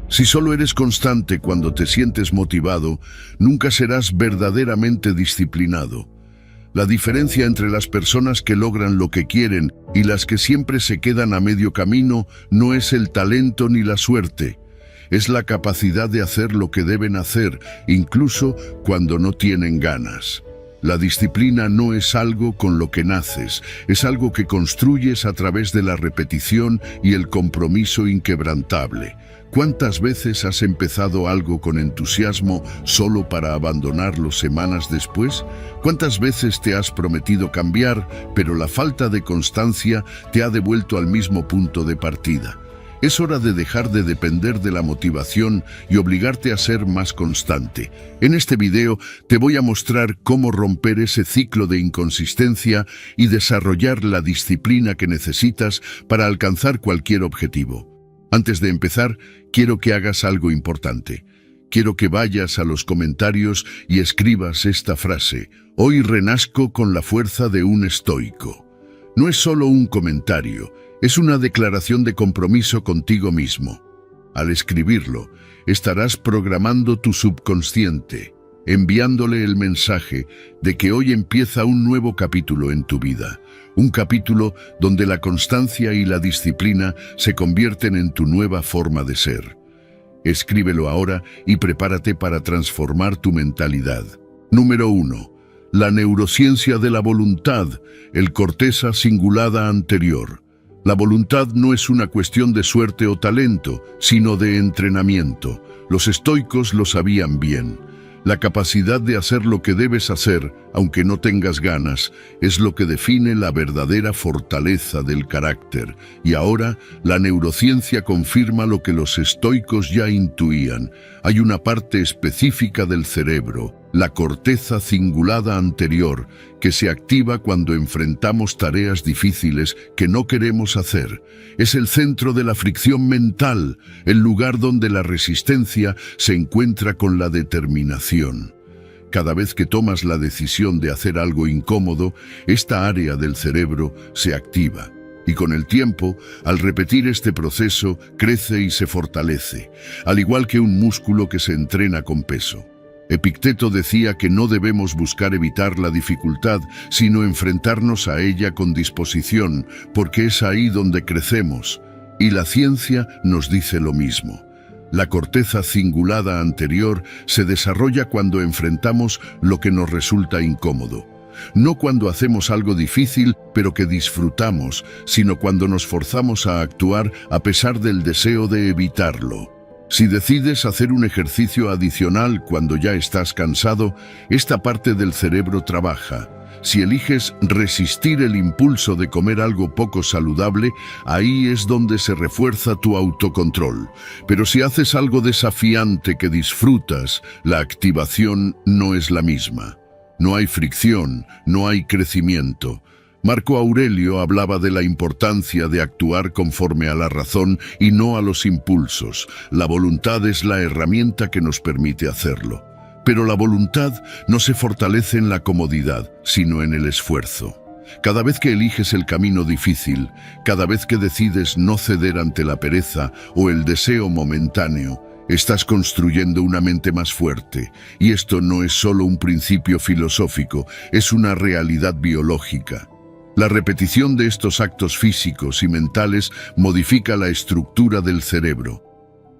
Si solo eres constante cuando te sientes motivado, nunca serás verdaderamente disciplinado. La diferencia entre las personas que logran lo que quieren y las que siempre se quedan a medio camino no es el talento ni la suerte. Es la capacidad de hacer lo que deben hacer, incluso cuando no tienen ganas. La disciplina no es algo con lo que naces, es algo que construyes a través de la repetición y el compromiso inquebrantable. ¿Cuántas veces has empezado algo con entusiasmo solo para abandonarlo semanas después? ¿Cuántas veces te has prometido cambiar, pero la falta de constancia te ha devuelto al mismo punto de partida? Es hora de dejar de depender de la motivación y obligarte a ser más constante. En este video te voy a mostrar cómo romper ese ciclo de inconsistencia y desarrollar la disciplina que necesitas para alcanzar cualquier objetivo. Antes de empezar, quiero que hagas algo importante. Quiero que vayas a los comentarios y escribas esta frase: hoy renazco con la fuerza de un estoico. No es solo un comentario, es una declaración de compromiso contigo mismo. Al escribirlo, estarás programando tu subconsciente, enviándole el mensaje de que hoy empieza un nuevo capítulo en tu vida. Un capítulo donde la constancia y la disciplina se convierten en tu nueva forma de ser. Escríbelo ahora y prepárate para transformar tu mentalidad. Número 1. La neurociencia de la voluntad, el corteza cingulada anterior. La voluntad no es una cuestión de suerte o talento, sino de entrenamiento. Los estoicos lo sabían bien. La capacidad de hacer lo que debes hacer, aunque no tengas ganas, es lo que define la verdadera fortaleza del carácter. Y ahora, la neurociencia confirma lo que los estoicos ya intuían. Hay una parte específica del cerebro, la corteza cingulada anterior, que se activa cuando enfrentamos tareas difíciles que no queremos hacer. Es el centro de la fricción mental, el lugar donde la resistencia se encuentra con la determinación. Cada vez que tomas la decisión de hacer algo incómodo, esta área del cerebro se activa. Y con el tiempo, al repetir este proceso, crece y se fortalece, al igual que un músculo que se entrena con peso. Epicteto decía que no debemos buscar evitar la dificultad, sino enfrentarnos a ella con disposición, porque es ahí donde crecemos. Y la ciencia nos dice lo mismo. La corteza cingulada anterior se desarrolla cuando enfrentamos lo que nos resulta incómodo. No cuando hacemos algo difícil, pero que disfrutamos, sino cuando nos forzamos a actuar a pesar del deseo de evitarlo. Si decides hacer un ejercicio adicional cuando ya estás cansado, esta parte del cerebro trabaja. Si eliges resistir el impulso de comer algo poco saludable, ahí es donde se refuerza tu autocontrol. Pero si haces algo desafiante que disfrutas, la activación no es la misma. No hay fricción, no hay crecimiento. Marco Aurelio hablaba de la importancia de actuar conforme a la razón y no a los impulsos. La voluntad es la herramienta que nos permite hacerlo. Pero la voluntad no se fortalece en la comodidad, sino en el esfuerzo. Cada vez que eliges el camino difícil, cada vez que decides no ceder ante la pereza o el deseo momentáneo, estás construyendo una mente más fuerte. Y esto no es solo un principio filosófico, es una realidad biológica. La repetición de estos actos físicos y mentales modifica la estructura del cerebro.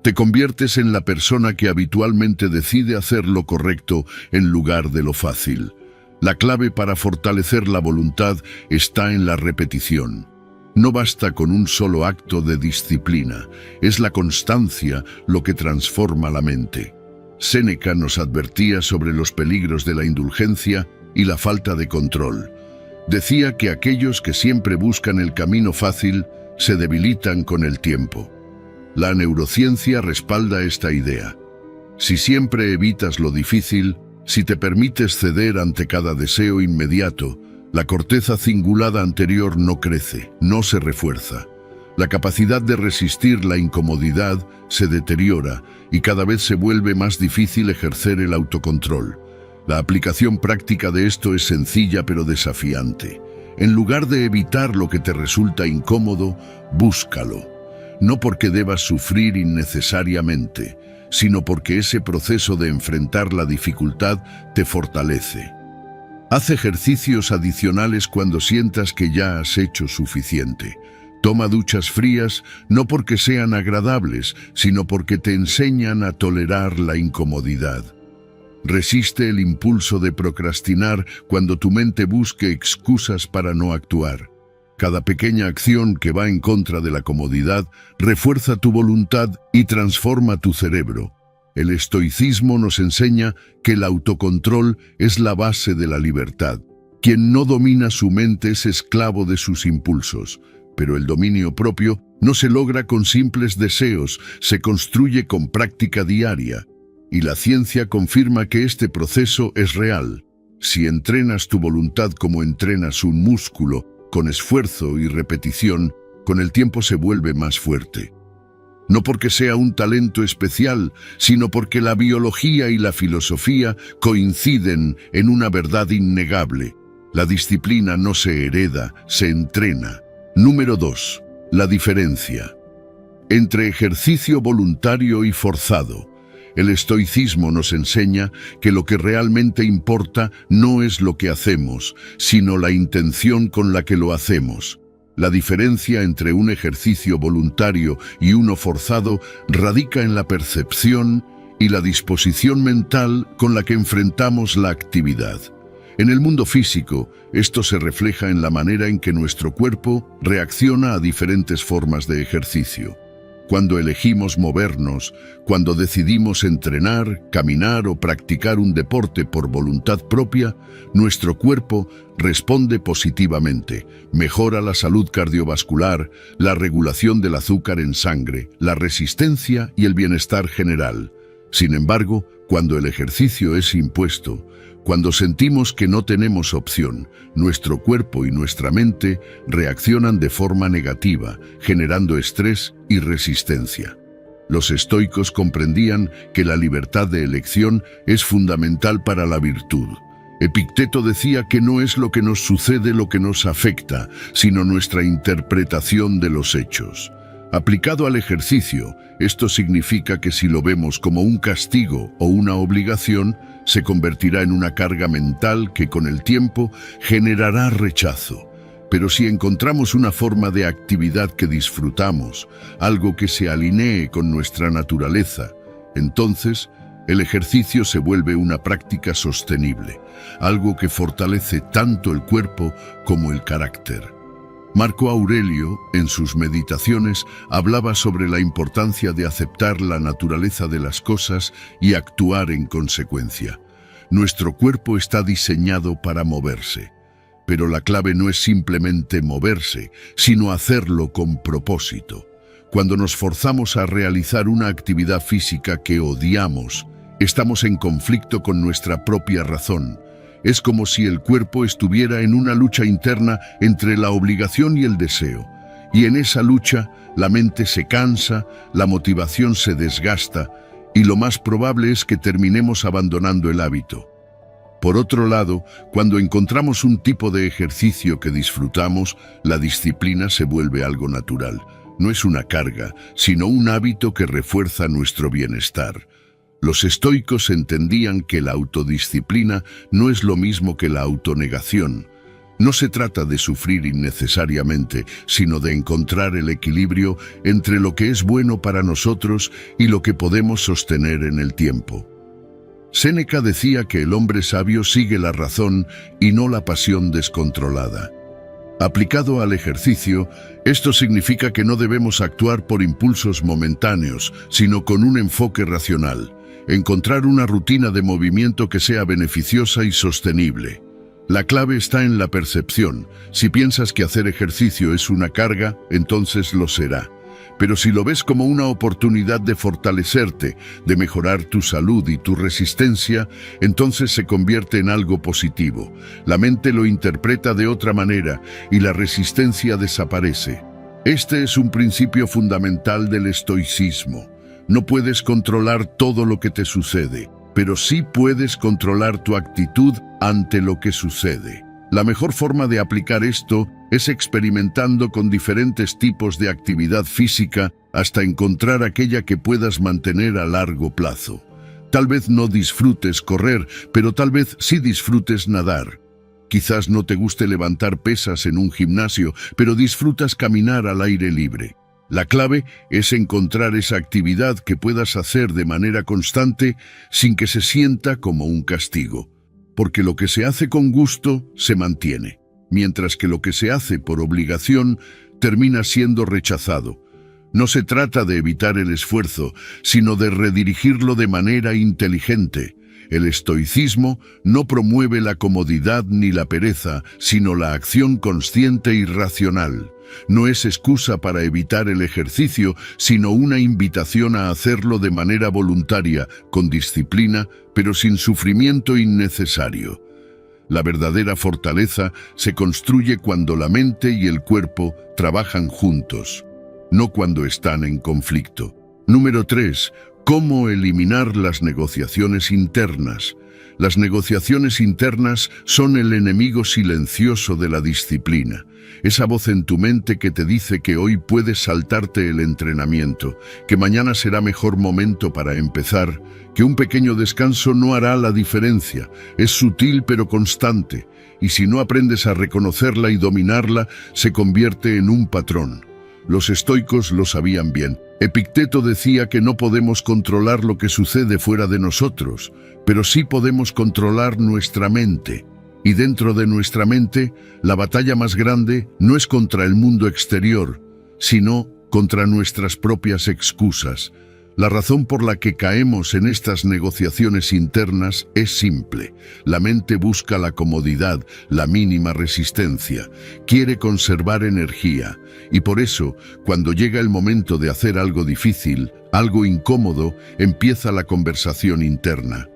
Te conviertes en la persona que habitualmente decide hacer lo correcto en lugar de lo fácil. La clave para fortalecer la voluntad está en la repetición. No basta con un solo acto de disciplina, es la constancia lo que transforma la mente. Séneca nos advertía sobre los peligros de la indulgencia y la falta de control. Decía que aquellos que siempre buscan el camino fácil se debilitan con el tiempo. La neurociencia respalda esta idea. Si siempre evitas lo difícil, si te permites ceder ante cada deseo inmediato, la corteza cingulada anterior no crece, no se refuerza. La capacidad de resistir la incomodidad se deteriora y cada vez se vuelve más difícil ejercer el autocontrol. La aplicación práctica de esto es sencilla pero desafiante. En lugar de evitar lo que te resulta incómodo, búscalo. no porque debas sufrir innecesariamente, sino porque ese proceso de enfrentar la dificultad te fortalece. Haz ejercicios adicionales cuando sientas que ya has hecho suficiente. Toma duchas frías no porque sean agradables, sino porque te enseñan a tolerar la incomodidad. Resiste el impulso de procrastinar cuando tu mente busque excusas para no actuar. Cada pequeña acción que va en contra de la comodidad refuerza tu voluntad y transforma tu cerebro. El estoicismo nos enseña que el autocontrol es la base de la libertad. Quien no domina su mente es esclavo de sus impulsos, pero el dominio propio no se logra con simples deseos, se construye con práctica diaria. Y la ciencia confirma que este proceso es real. Si entrenas tu voluntad como entrenas un músculo, con esfuerzo y repetición, con el tiempo se vuelve más fuerte. No porque sea un talento especial, sino porque la biología y la filosofía coinciden en una verdad innegable. La disciplina no se hereda, se entrena. Número 2. La diferencia. Entre ejercicio voluntario y forzado. El estoicismo nos enseña que lo que realmente importa no es lo que hacemos, sino la intención con la que lo hacemos. La diferencia entre un ejercicio voluntario y uno forzado radica en la percepción y la disposición mental con la que enfrentamos la actividad. En el mundo físico, esto se refleja en la manera en que nuestro cuerpo reacciona a diferentes formas de ejercicio. Cuando elegimos movernos, cuando decidimos entrenar, caminar o practicar un deporte por voluntad propia, nuestro cuerpo responde positivamente, mejora la salud cardiovascular, la regulación del azúcar en sangre, la resistencia y el bienestar general. Sin embargo, cuando el ejercicio es impuesto, cuando sentimos que no tenemos opción, nuestro cuerpo y nuestra mente reaccionan de forma negativa, generando estrés y resistencia. Los estoicos comprendían que la libertad de elección es fundamental para la virtud. Epicteto decía que no es lo que nos sucede lo que nos afecta, sino nuestra interpretación de los hechos. Aplicado al ejercicio, esto significa que si lo vemos como un castigo o una obligación, se convertirá en una carga mental que con el tiempo generará rechazo. Pero si encontramos una forma de actividad que disfrutamos, algo que se alinee con nuestra naturaleza, entonces el ejercicio se vuelve una práctica sostenible, algo que fortalece tanto el cuerpo como el carácter. Marco Aurelio, en sus meditaciones, hablaba sobre la importancia de aceptar la naturaleza de las cosas y actuar en consecuencia. Nuestro cuerpo está diseñado para moverse, pero la clave no es simplemente moverse, sino hacerlo con propósito. Cuando nos forzamos a realizar una actividad física que odiamos, estamos en conflicto con nuestra propia razón. Es como si el cuerpo estuviera en una lucha interna entre la obligación y el deseo. Y en esa lucha, la mente se cansa, la motivación se desgasta, y lo más probable es que terminemos abandonando el hábito. Por otro lado, cuando encontramos un tipo de ejercicio que disfrutamos, la disciplina se vuelve algo natural. No es una carga, sino un hábito que refuerza nuestro bienestar. Los estoicos entendían que la autodisciplina no es lo mismo que la autonegación. No se trata de sufrir innecesariamente, sino de encontrar el equilibrio entre lo que es bueno para nosotros y lo que podemos sostener en el tiempo. Séneca decía que el hombre sabio sigue la razón y no la pasión descontrolada. Aplicado al ejercicio, esto significa que no debemos actuar por impulsos momentáneos, sino con un enfoque racional. Encontrar una rutina de movimiento que sea beneficiosa y sostenible. La clave está en la percepción. Si piensas que hacer ejercicio es una carga, entonces lo será. Pero si lo ves como una oportunidad de fortalecerte, de mejorar tu salud y tu resistencia, entonces se convierte en algo positivo. La mente lo interpreta de otra manera y la resistencia desaparece. Este es un principio fundamental del estoicismo. No puedes controlar todo lo que te sucede, pero sí puedes controlar tu actitud ante lo que sucede. La mejor forma de aplicar esto es experimentando con diferentes tipos de actividad física hasta encontrar aquella que puedas mantener a largo plazo. Tal vez no disfrutes correr, pero tal vez sí disfrutes nadar. Quizás no te guste levantar pesas en un gimnasio, pero disfrutas caminar al aire libre. La clave es encontrar esa actividad que puedas hacer de manera constante sin que se sienta como un castigo. Porque lo que se hace con gusto se mantiene, mientras que lo que se hace por obligación termina siendo rechazado. No se trata de evitar el esfuerzo, sino de redirigirlo de manera inteligente. El estoicismo no promueve la comodidad ni la pereza, sino la acción consciente y racional. No es excusa para evitar el ejercicio, sino una invitación a hacerlo de manera voluntaria, con disciplina, pero sin sufrimiento innecesario. La verdadera fortaleza se construye cuando la mente y el cuerpo trabajan juntos, no cuando están en conflicto. Número 3. ¿Cómo eliminar las negociaciones internas? Las negociaciones internas son el enemigo silencioso de la disciplina. Esa voz en tu mente que te dice que hoy puedes saltarte el entrenamiento, que mañana será mejor momento para empezar, que un pequeño descanso no hará la diferencia. Es sutil pero constante, y si no aprendes a reconocerla y dominarla, se convierte en un patrón. Los estoicos lo sabían bien. Epicteto decía que no podemos controlar lo que sucede fuera de nosotros, pero sí podemos controlar nuestra mente. Y dentro de nuestra mente, la batalla más grande no es contra el mundo exterior, sino contra nuestras propias excusas. La razón por la que caemos en estas negociaciones internas es simple. La mente busca la comodidad, la mínima resistencia. Quiere conservar energía. Y por eso, cuando llega el momento de hacer algo difícil, algo incómodo, empieza la conversación interna.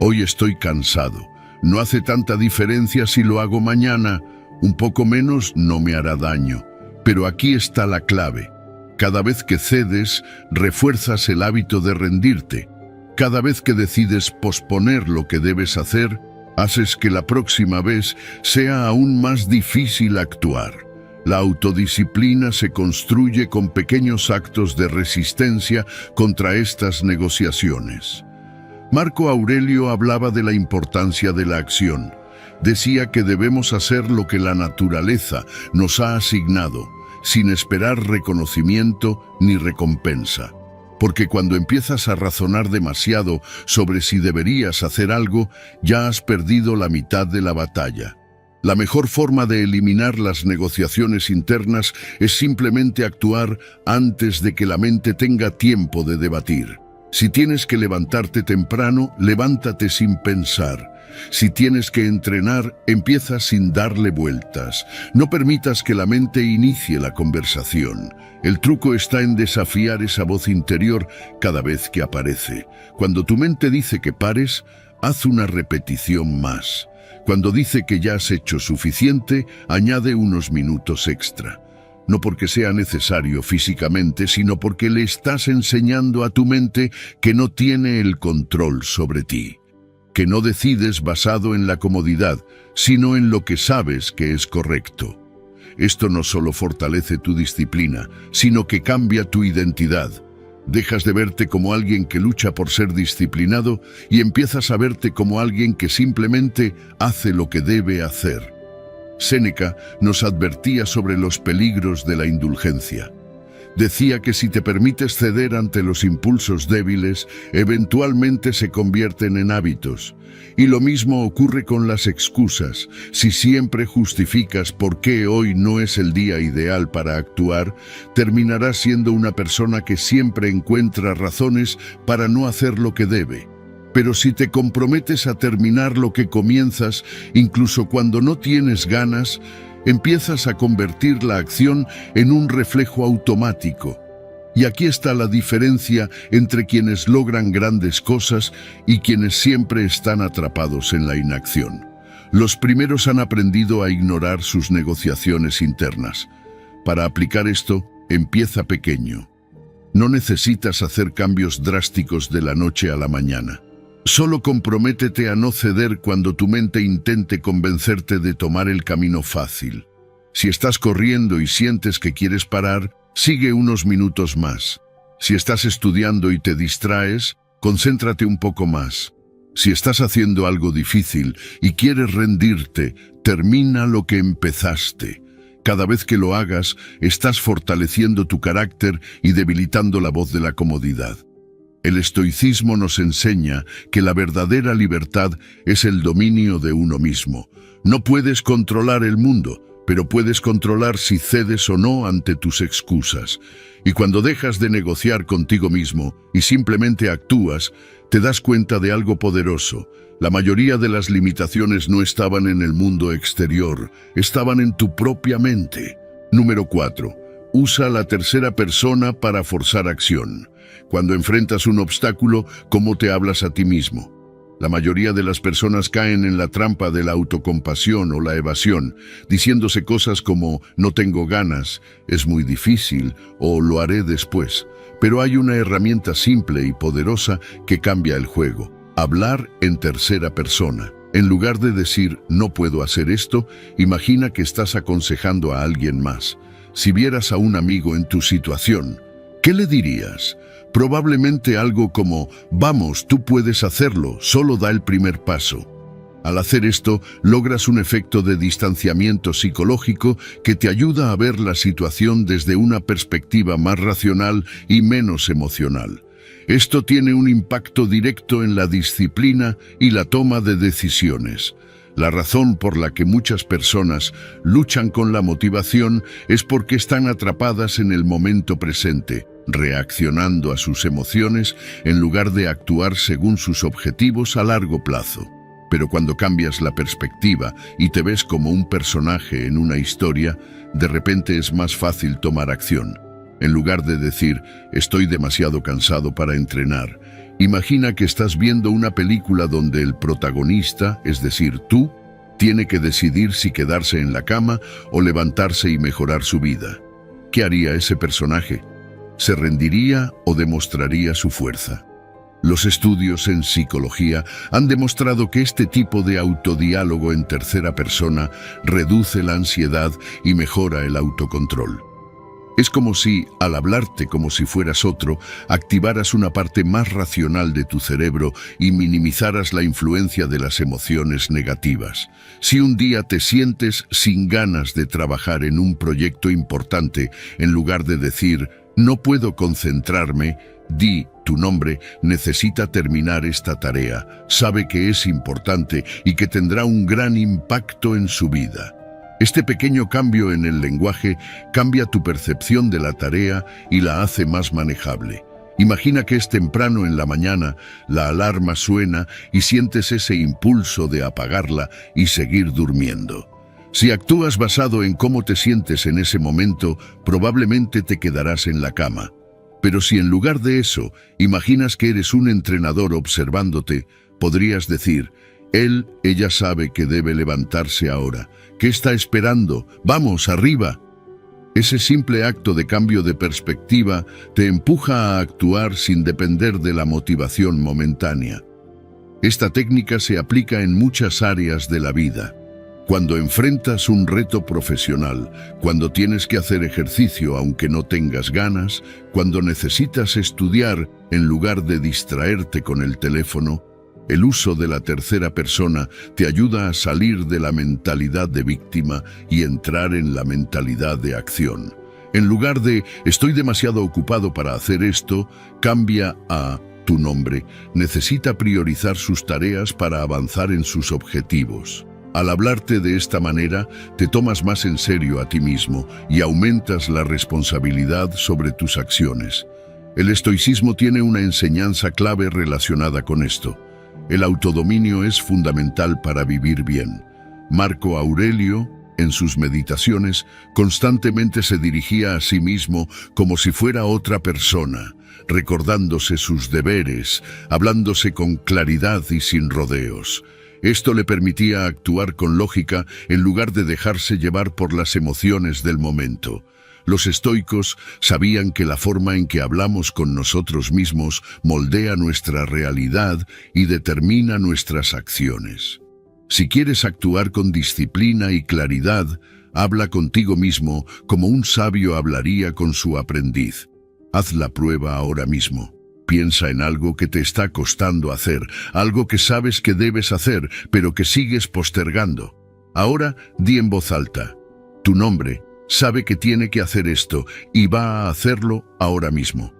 Hoy estoy cansado. No hace tanta diferencia si lo hago mañana. Un poco menos no me hará daño. Pero aquí está la clave. Cada vez que cedes, refuerzas el hábito de rendirte. Cada vez que decides posponer lo que debes hacer, haces que la próxima vez sea aún más difícil actuar. La autodisciplina se construye con pequeños actos de resistencia contra estas negociaciones. Marco Aurelio hablaba de la importancia de la acción. Decía que debemos hacer lo que la naturaleza nos ha asignado, sin esperar reconocimiento ni recompensa. Porque cuando empiezas a razonar demasiado sobre si deberías hacer algo, ya has perdido la mitad de la batalla. La mejor forma de eliminar las negociaciones internas es simplemente actuar antes de que la mente tenga tiempo de debatir. Si tienes que levantarte temprano, levántate sin pensar. Si tienes que entrenar, empieza sin darle vueltas. No permitas que la mente inicie la conversación. El truco está en desafiar esa voz interior cada vez que aparece. Cuando tu mente dice que pares, haz una repetición más. Cuando dice que ya has hecho suficiente, añade unos minutos extra. No porque sea necesario físicamente, sino porque le estás enseñando a tu mente que no tiene el control sobre ti. Que no decides basado en la comodidad, sino en lo que sabes que es correcto. Esto no solo fortalece tu disciplina, sino que cambia tu identidad. Dejas de verte como alguien que lucha por ser disciplinado y empiezas a verte como alguien que simplemente hace lo que debe hacer. Séneca nos advertía sobre los peligros de la indulgencia. Decía que si te permites ceder ante los impulsos débiles, eventualmente se convierten en hábitos. Y lo mismo ocurre con las excusas. Si siempre justificas por qué hoy no es el día ideal para actuar, terminarás siendo una persona que siempre encuentra razones para no hacer lo que debe. Pero si te comprometes a terminar lo que comienzas, incluso cuando no tienes ganas, empiezas a convertir la acción en un reflejo automático. Y aquí está la diferencia entre quienes logran grandes cosas y quienes siempre están atrapados en la inacción. Los primeros han aprendido a ignorar sus negociaciones internas. Para aplicar esto, empieza pequeño. No necesitas hacer cambios drásticos de la noche a la mañana. Solo comprométete a no ceder cuando tu mente intente convencerte de tomar el camino fácil. Si estás corriendo y sientes que quieres parar, sigue unos minutos más. Si estás estudiando y te distraes, concéntrate un poco más. Si estás haciendo algo difícil y quieres rendirte, termina lo que empezaste. Cada vez que lo hagas, estás fortaleciendo tu carácter y debilitando la voz de la comodidad. El estoicismo nos enseña que la verdadera libertad es el dominio de uno mismo. No puedes controlar el mundo, pero puedes controlar si cedes o no ante tus excusas. Y cuando dejas de negociar contigo mismo y simplemente actúas, te das cuenta de algo poderoso. La mayoría de las limitaciones no estaban en el mundo exterior, estaban en tu propia mente. Número 4. Usa la tercera persona para forzar acción. Cuando enfrentas un obstáculo, ¿cómo te hablas a ti mismo? La mayoría de las personas caen en la trampa de la autocompasión o la evasión, diciéndose cosas como «no tengo ganas», «es muy difícil» o «lo haré después». Pero hay una herramienta simple y poderosa que cambia el juego: hablar en tercera persona. En lugar de decir «no puedo hacer esto», imagina que estás aconsejando a alguien más. Si vieras a un amigo en tu situación, ¿qué le dirías? Probablemente algo como «vamos, tú puedes hacerlo, solo da el primer paso». Al hacer esto, logras un efecto de distanciamiento psicológico que te ayuda a ver la situación desde una perspectiva más racional y menos emocional. Esto tiene un impacto directo en la disciplina y la toma de decisiones. La razón por la que muchas personas luchan con la motivación es porque están atrapadas en el momento presente, reaccionando a sus emociones en lugar de actuar según sus objetivos a largo plazo. Pero cuando cambias la perspectiva y te ves como un personaje en una historia, de repente es más fácil tomar acción. En lugar de decir «estoy demasiado cansado para entrenar», imagina que estás viendo una película donde el protagonista, es decir, tú, tiene que decidir si quedarse en la cama o levantarse y mejorar su vida. ¿Qué haría ese personaje? ¿Se rendiría o demostraría su fuerza? Los estudios en psicología han demostrado que este tipo de autodiálogo en tercera persona reduce la ansiedad y mejora el autocontrol. Es como si, al hablarte como si fueras otro, activaras una parte más racional de tu cerebro y minimizaras la influencia de las emociones negativas. Si un día te sientes sin ganas de trabajar en un proyecto importante, en lugar de decir «no puedo concentrarme», di «tu nombre necesita terminar esta tarea, sabe que es importante y que tendrá un gran impacto en su vida». Este pequeño cambio en el lenguaje cambia tu percepción de la tarea y la hace más manejable. Imagina que es temprano en la mañana, la alarma suena y sientes ese impulso de apagarla y seguir durmiendo. Si actúas basado en cómo te sientes en ese momento, probablemente te quedarás en la cama. Pero si en lugar de eso imaginas que eres un entrenador observándote, podrías decir ella sabe que debe levantarse ahora. ¿Qué está esperando? ¡Vamos, arriba! Ese simple acto de cambio de perspectiva te empuja a actuar sin depender de la motivación momentánea. Esta técnica se aplica en muchas áreas de la vida. Cuando enfrentas un reto profesional, cuando tienes que hacer ejercicio aunque no tengas ganas, cuando necesitas estudiar en lugar de distraerte con el teléfono, el uso de la tercera persona te ayuda a salir de la mentalidad de víctima y entrar en la mentalidad de acción. En lugar de «estoy demasiado ocupado para hacer esto», cambia a «tu nombre necesita priorizar sus tareas para avanzar en sus objetivos». Al hablarte de esta manera, te tomas más en serio a ti mismo y aumentas la responsabilidad sobre tus acciones. El estoicismo tiene una enseñanza clave relacionada con esto. El autodominio es fundamental para vivir bien. Marco Aurelio, en sus meditaciones, constantemente se dirigía a sí mismo como si fuera otra persona, recordándose sus deberes, hablándose con claridad y sin rodeos. Esto le permitía actuar con lógica en lugar de dejarse llevar por las emociones del momento. Los estoicos sabían que la forma en que hablamos con nosotros mismos moldea nuestra realidad y determina nuestras acciones. Si quieres actuar con disciplina y claridad, habla contigo mismo como un sabio hablaría con su aprendiz. Haz la prueba ahora mismo. Piensa en algo que te está costando hacer, algo que sabes que debes hacer, pero que sigues postergando. Ahora di en voz alta: tu nombre sabe que tiene que hacer esto y va a hacerlo ahora mismo.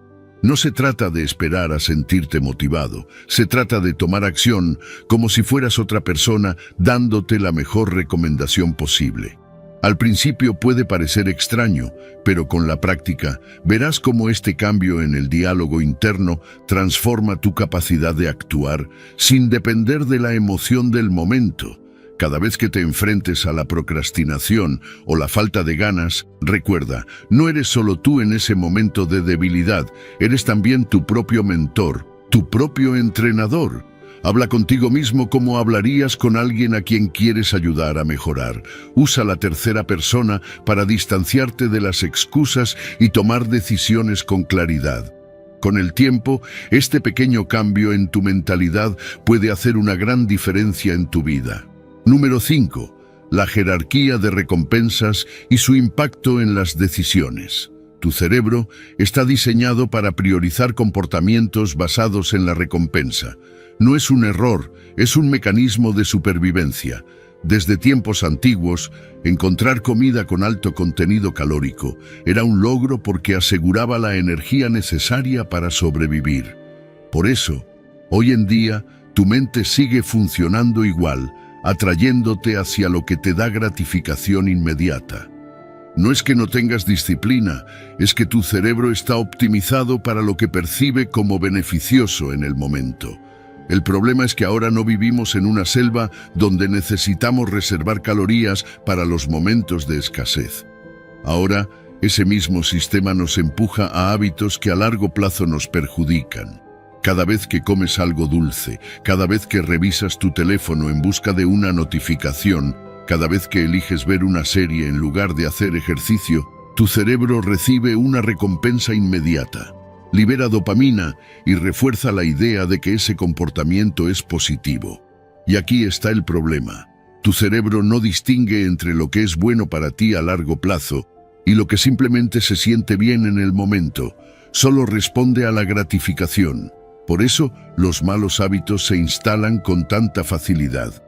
No se trata de esperar a sentirte motivado, se trata de tomar acción como si fueras otra persona dándote la mejor recomendación posible. Al principio puede parecer extraño, pero con la práctica verás cómo este cambio en el diálogo interno transforma tu capacidad de actuar sin depender de la emoción del momento. Cada vez que te enfrentes a la procrastinación o la falta de ganas, recuerda, no eres solo tú en ese momento de debilidad, eres también tu propio mentor, tu propio entrenador. Habla contigo mismo como hablarías con alguien a quien quieres ayudar a mejorar. Usa la tercera persona para distanciarte de las excusas y tomar decisiones con claridad. Con el tiempo, este pequeño cambio en tu mentalidad puede hacer una gran diferencia en tu vida. Número 5. La jerarquía de recompensas y su impacto en las decisiones. Tu cerebro está diseñado para priorizar comportamientos basados en la recompensa. No es un error, es un mecanismo de supervivencia. Desde tiempos antiguos, encontrar comida con alto contenido calórico era un logro porque aseguraba la energía necesaria para sobrevivir. Por eso, hoy en día, tu mente sigue funcionando igual, atrayéndote hacia lo que te da gratificación inmediata. No es que no tengas disciplina, es que tu cerebro está optimizado para lo que percibe como beneficioso en el momento. El problema es que ahora no vivimos en una selva donde necesitamos reservar calorías para los momentos de escasez. Ahora, ese mismo sistema nos empuja a hábitos que a largo plazo nos perjudican. Cada vez que comes algo dulce, cada vez que revisas tu teléfono en busca de una notificación, cada vez que eliges ver una serie en lugar de hacer ejercicio, tu cerebro recibe una recompensa inmediata. Libera dopamina y refuerza la idea de que ese comportamiento es positivo. Y aquí está el problema. Tu cerebro no distingue entre lo que es bueno para ti a largo plazo y lo que simplemente se siente bien en el momento. Solo responde a la gratificación. Por eso, los malos hábitos se instalan con tanta facilidad.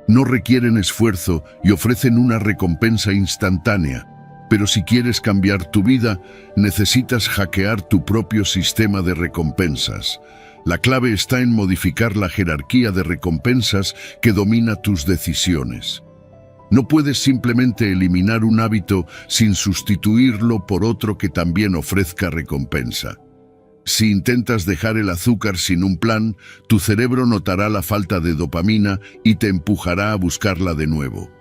No requieren esfuerzo y ofrecen una recompensa instantánea. Pero si quieres cambiar tu vida, necesitas hackear tu propio sistema de recompensas. La clave está en modificar la jerarquía de recompensas que domina tus decisiones. No puedes simplemente eliminar un hábito sin sustituirlo por otro que también ofrezca recompensa. Si intentas dejar el azúcar sin un plan, tu cerebro notará la falta de dopamina y te empujará a buscarla de nuevo.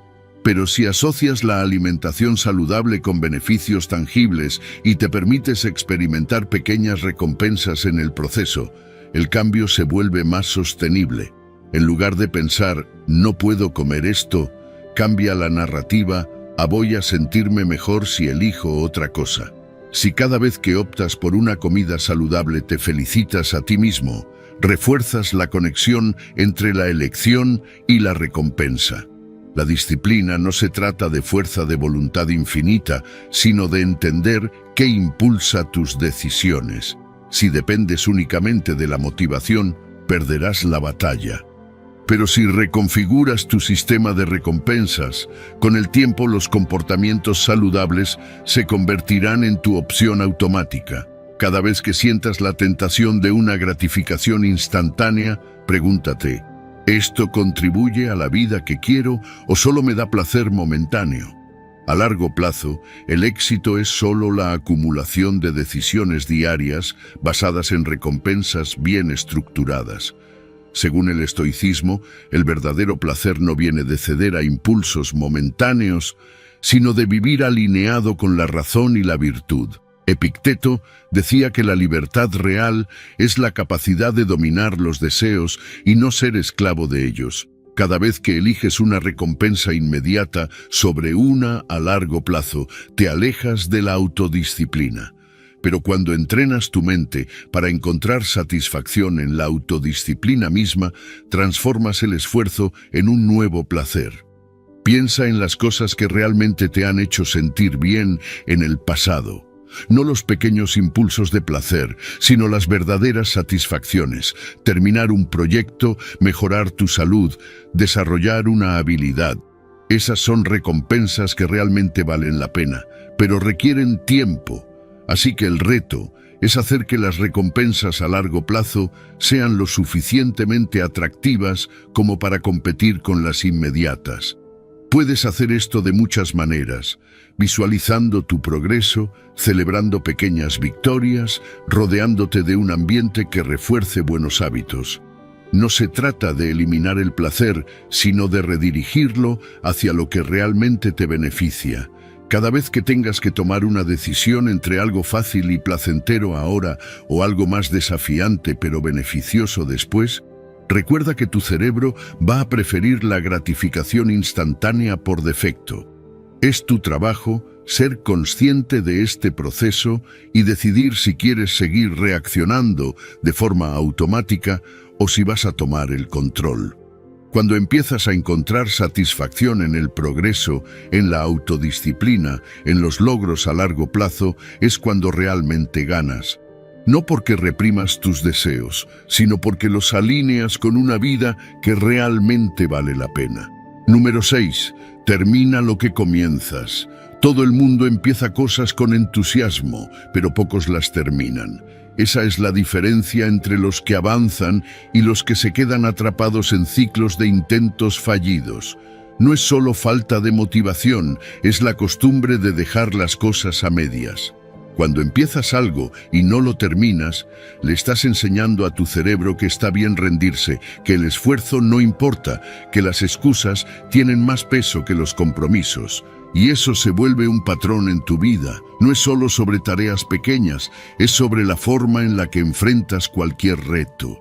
Pero si asocias la alimentación saludable con beneficios tangibles y te permites experimentar pequeñas recompensas en el proceso, el cambio se vuelve más sostenible. En lugar de pensar, no puedo comer esto, cambia la narrativa a voy a sentirme mejor si elijo otra cosa. Si cada vez que optas por una comida saludable te felicitas a ti mismo, refuerzas la conexión entre la elección y la recompensa. La disciplina no se trata de fuerza de voluntad infinita, sino de entender qué impulsa tus decisiones. Si dependes únicamente de la motivación, perderás la batalla. Pero si reconfiguras tu sistema de recompensas, con el tiempo los comportamientos saludables se convertirán en tu opción automática. Cada vez que sientas la tentación de una gratificación instantánea, pregúntate: ¿esto contribuye a la vida que quiero o solo me da placer momentáneo? A largo plazo, el éxito es solo la acumulación de decisiones diarias basadas en recompensas bien estructuradas. Según el estoicismo, el verdadero placer no viene de ceder a impulsos momentáneos, sino de vivir alineado con la razón y la virtud. Epicteto decía que la libertad real es la capacidad de dominar los deseos y no ser esclavo de ellos. Cada vez que eliges una recompensa inmediata sobre una a largo plazo, te alejas de la autodisciplina. Pero cuando entrenas tu mente para encontrar satisfacción en la autodisciplina misma, transformas el esfuerzo en un nuevo placer. Piensa en las cosas que realmente te han hecho sentir bien en el pasado. No los pequeños impulsos de placer, sino las verdaderas satisfacciones. Terminar un proyecto, mejorar tu salud, desarrollar una habilidad. Esas son recompensas que realmente valen la pena, pero requieren tiempo. Así que el reto es hacer que las recompensas a largo plazo sean lo suficientemente atractivas como para competir con las inmediatas. Puedes hacer esto de muchas maneras, visualizando tu progreso, celebrando pequeñas victorias, rodeándote de un ambiente que refuerce buenos hábitos. No se trata de eliminar el placer, sino de redirigirlo hacia lo que realmente te beneficia. Cada vez que tengas que tomar una decisión entre algo fácil y placentero ahora o algo más desafiante pero beneficioso después, recuerda que tu cerebro va a preferir la gratificación instantánea por defecto. Es tu trabajo ser consciente de este proceso y decidir si quieres seguir reaccionando de forma automática o si vas a tomar el control. Cuando empiezas a encontrar satisfacción en el progreso, en la autodisciplina, en los logros a largo plazo, es cuando realmente ganas. No porque reprimas tus deseos, sino porque los alineas con una vida que realmente vale la pena. Número 6. Termina lo que comienzas. Todo el mundo empieza cosas con entusiasmo, pero pocos las terminan. Esa es la diferencia entre los que avanzan y los que se quedan atrapados en ciclos de intentos fallidos. No es solo falta de motivación, es la costumbre de dejar las cosas a medias. Cuando empiezas algo y no lo terminas, le estás enseñando a tu cerebro que está bien rendirse, que el esfuerzo no importa, que las excusas tienen más peso que los compromisos. Y eso se vuelve un patrón en tu vida. No es solo sobre tareas pequeñas, es sobre la forma en la que enfrentas cualquier reto.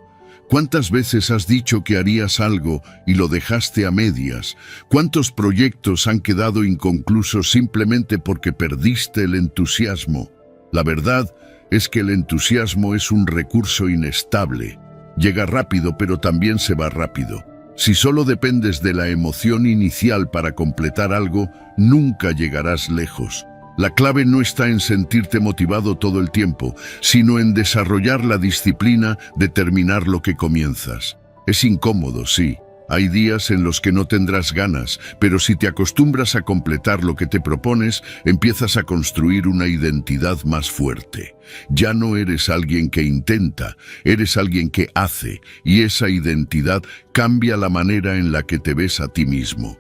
¿Cuántas veces has dicho que harías algo y lo dejaste a medias? ¿Cuántos proyectos han quedado inconclusos simplemente porque perdiste el entusiasmo? La verdad es que el entusiasmo es un recurso inestable. Llega rápido, pero también se va rápido. Si solo dependes de la emoción inicial para completar algo, nunca llegarás lejos. La clave no está en sentirte motivado todo el tiempo, sino en desarrollar la disciplina de terminar lo que comienzas. Es incómodo, sí. Hay días en los que no tendrás ganas, pero si te acostumbras a completar lo que te propones, empiezas a construir una identidad más fuerte. Ya no eres alguien que intenta, eres alguien que hace, y esa identidad cambia la manera en la que te ves a ti mismo.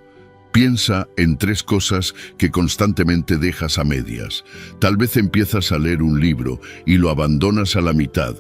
Piensa en 3 cosas que constantemente dejas a medias. Tal vez empiezas a leer un libro y lo abandonas a la mitad.